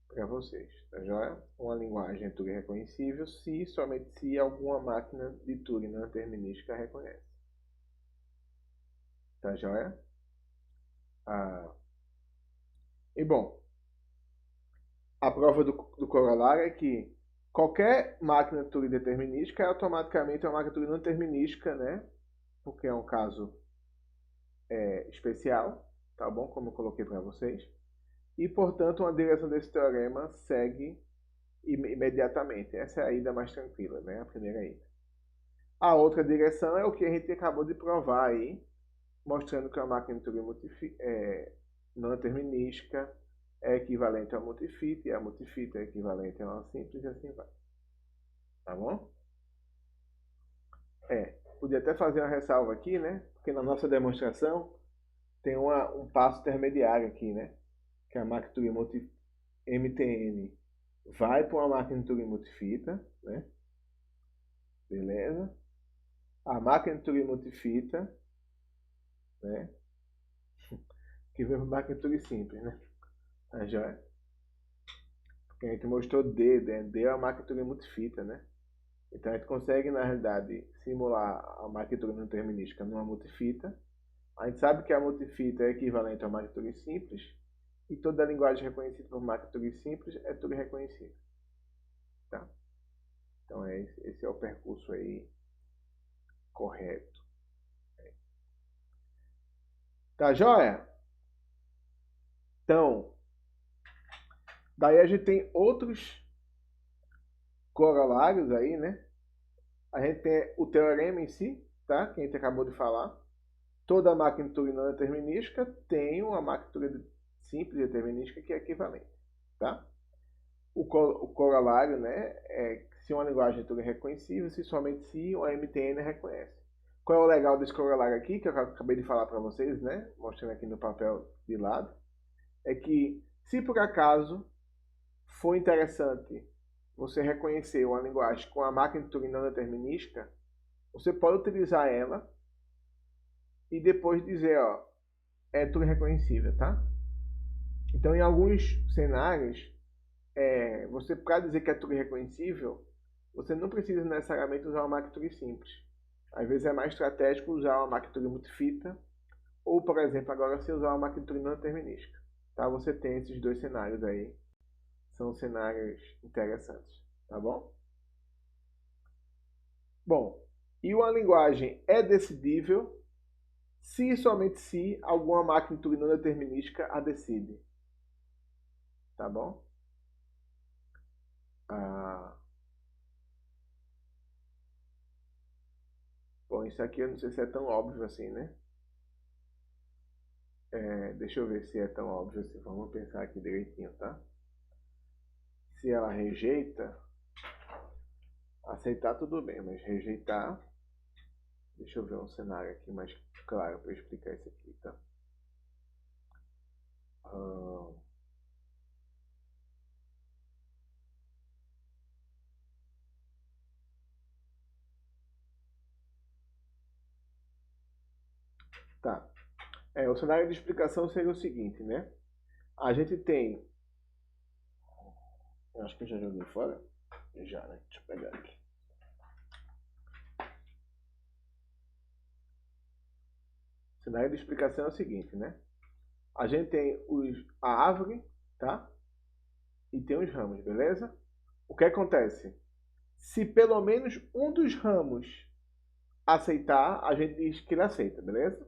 para vocês, tá joia? Uma linguagem Turing reconhecível se e somente se alguma máquina de Turing não determinística a reconhece, tá joia? E bom, a prova do corolário é que qualquer máquina Turing determinística é automaticamente uma máquina Turing não determinística, né? Porque é um caso especial, tá bom? Como eu coloquei para vocês. E, portanto, uma direção desse teorema segue imediatamente. Essa é a ida mais tranquila, né? A primeira ida. A outra direção é o que a gente acabou de provar aí, mostrando que a máquina Turing não determinística é equivalente a multifit, e a multifit é equivalente a uma simples, e assim vai. Tá bom? Podia até fazer uma ressalva aqui, né? Porque na nossa demonstração tem um passo intermediário aqui, né? Que a máquina Turing MTN vai para uma máquina Turing multifita, né? Beleza? A máquina Turing multifita, né? Que vem para máquina Turing simples, né? A joia. Porque a gente mostrou D, né? D é a máquina Turing multifita, né? Então a gente consegue, na realidade, simular a máquina Turing não determinística numa multifita. A gente sabe que a multifita é equivalente a uma máquina Turing simples, e toda a linguagem reconhecida por máquina Turing simples é Turing reconhecível. Tá? Então esse é o percurso aí correto. Tá joia? Então, daí a gente tem outros corolários aí, né? A gente tem o teorema em si, tá? Que a gente acabou de falar. Toda máquina Turing não determinística tem uma máquina Turing simples determinística que é equivalente, tá? O corolário, né, é se uma linguagem Turing é reconhecível, se somente se o MTN reconhece. Qual é o legal desse corolário aqui, que eu acabei de falar para vocês, né, mostrando aqui no papel de lado, é que se por acaso for interessante você reconhecer uma linguagem com a máquina de Turing não determinística, você pode utilizar ela e depois dizer, ó, é Turing reconhecível, tá? Então, em alguns cenários, você para dizer que é Turing reconhecível, você não precisa necessariamente usar uma máquina Turing simples. Às vezes é mais estratégico usar uma máquina Turing multifita, ou, por exemplo, agora você usar uma máquina Turing não determinística. Tá? Você tem esses dois cenários aí. São cenários interessantes, tá bom? Bom, e uma linguagem é decidível se e somente se alguma máquina Turing não determinística a decide. Tá bom? Bom, isso aqui eu não sei se é tão óbvio assim, né? Deixa eu ver se é tão óbvio assim. Vamos pensar aqui direitinho, tá? Se ela rejeita, aceitar tudo bem, mas rejeitar. Deixa eu ver um cenário aqui mais claro para explicar isso aqui, tá? Tá. O cenário de explicação seria o seguinte, né? A gente tem. Eu acho que eu já joguei fora. Já, né? Deixa eu pegar aqui. O cenário de explicação é o seguinte, né? A gente tem a árvore, tá? E tem os ramos, beleza? O que acontece? Se pelo menos um dos ramos aceitar, a gente diz que ele aceita, beleza?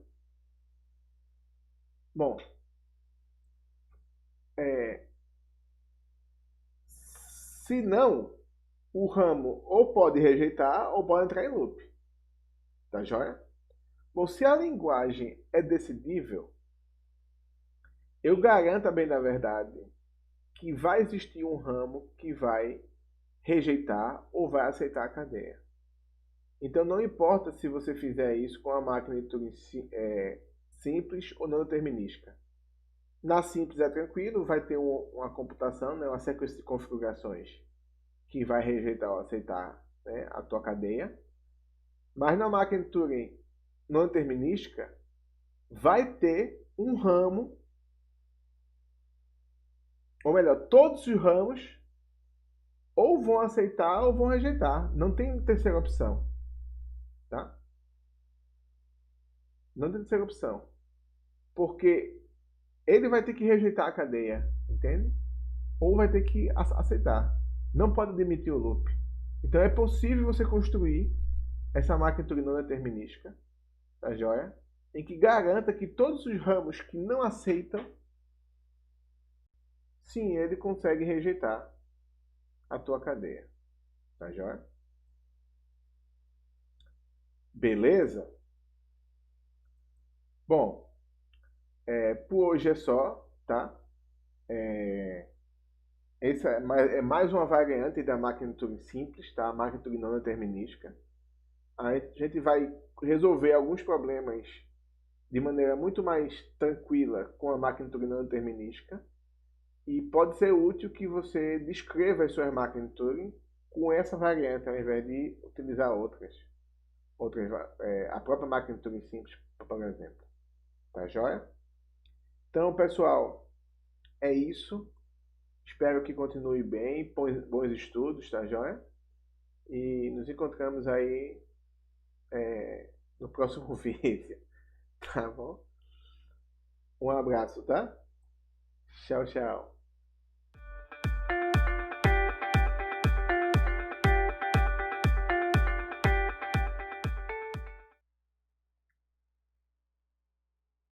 Bom, se não, o ramo ou pode rejeitar ou pode entrar em loop. Tá joia? Bom, se a linguagem é decidível, eu garanto, a bem da verdade, que vai existir um ramo que vai rejeitar ou vai aceitar a cadeia. Então não importa se você fizer isso com a máquina de Turing simples ou não determinística. Na simples é tranquilo, vai ter uma computação, né, uma sequência de configurações que vai rejeitar ou aceitar, né, a tua cadeia. Mas na máquina de Turing não determinística, vai ter um ramo, ou melhor, todos os ramos ou vão aceitar ou vão rejeitar. Não tem terceira opção. Tá? Não tem terceira opção. Porque ele vai ter que rejeitar a cadeia, entende? Ou vai ter que aceitar. Não pode demitir o loop. Então é possível você construir essa máquina Turing não determinística, tá joia? Em que garanta que todos os ramos que não aceitam, sim, ele consegue rejeitar a tua cadeia, tá joia? Beleza? Bom, por hoje é só, tá? Essa é mais uma variante da máquina Turing simples, tá? A máquina Turing não determinística. A gente vai resolver alguns problemas de maneira muito mais tranquila com a máquina Turing não determinística. E pode ser útil que você descreva as suas máquinas Turing com essa variante, ao invés de utilizar outras. A própria máquina Turing simples, por exemplo. Tá joia? Então, pessoal, é isso. Espero que continue bem, bons estudos, tá joia? E nos encontramos aí no próximo vídeo, tá bom? Um abraço, tá? Tchau, tchau.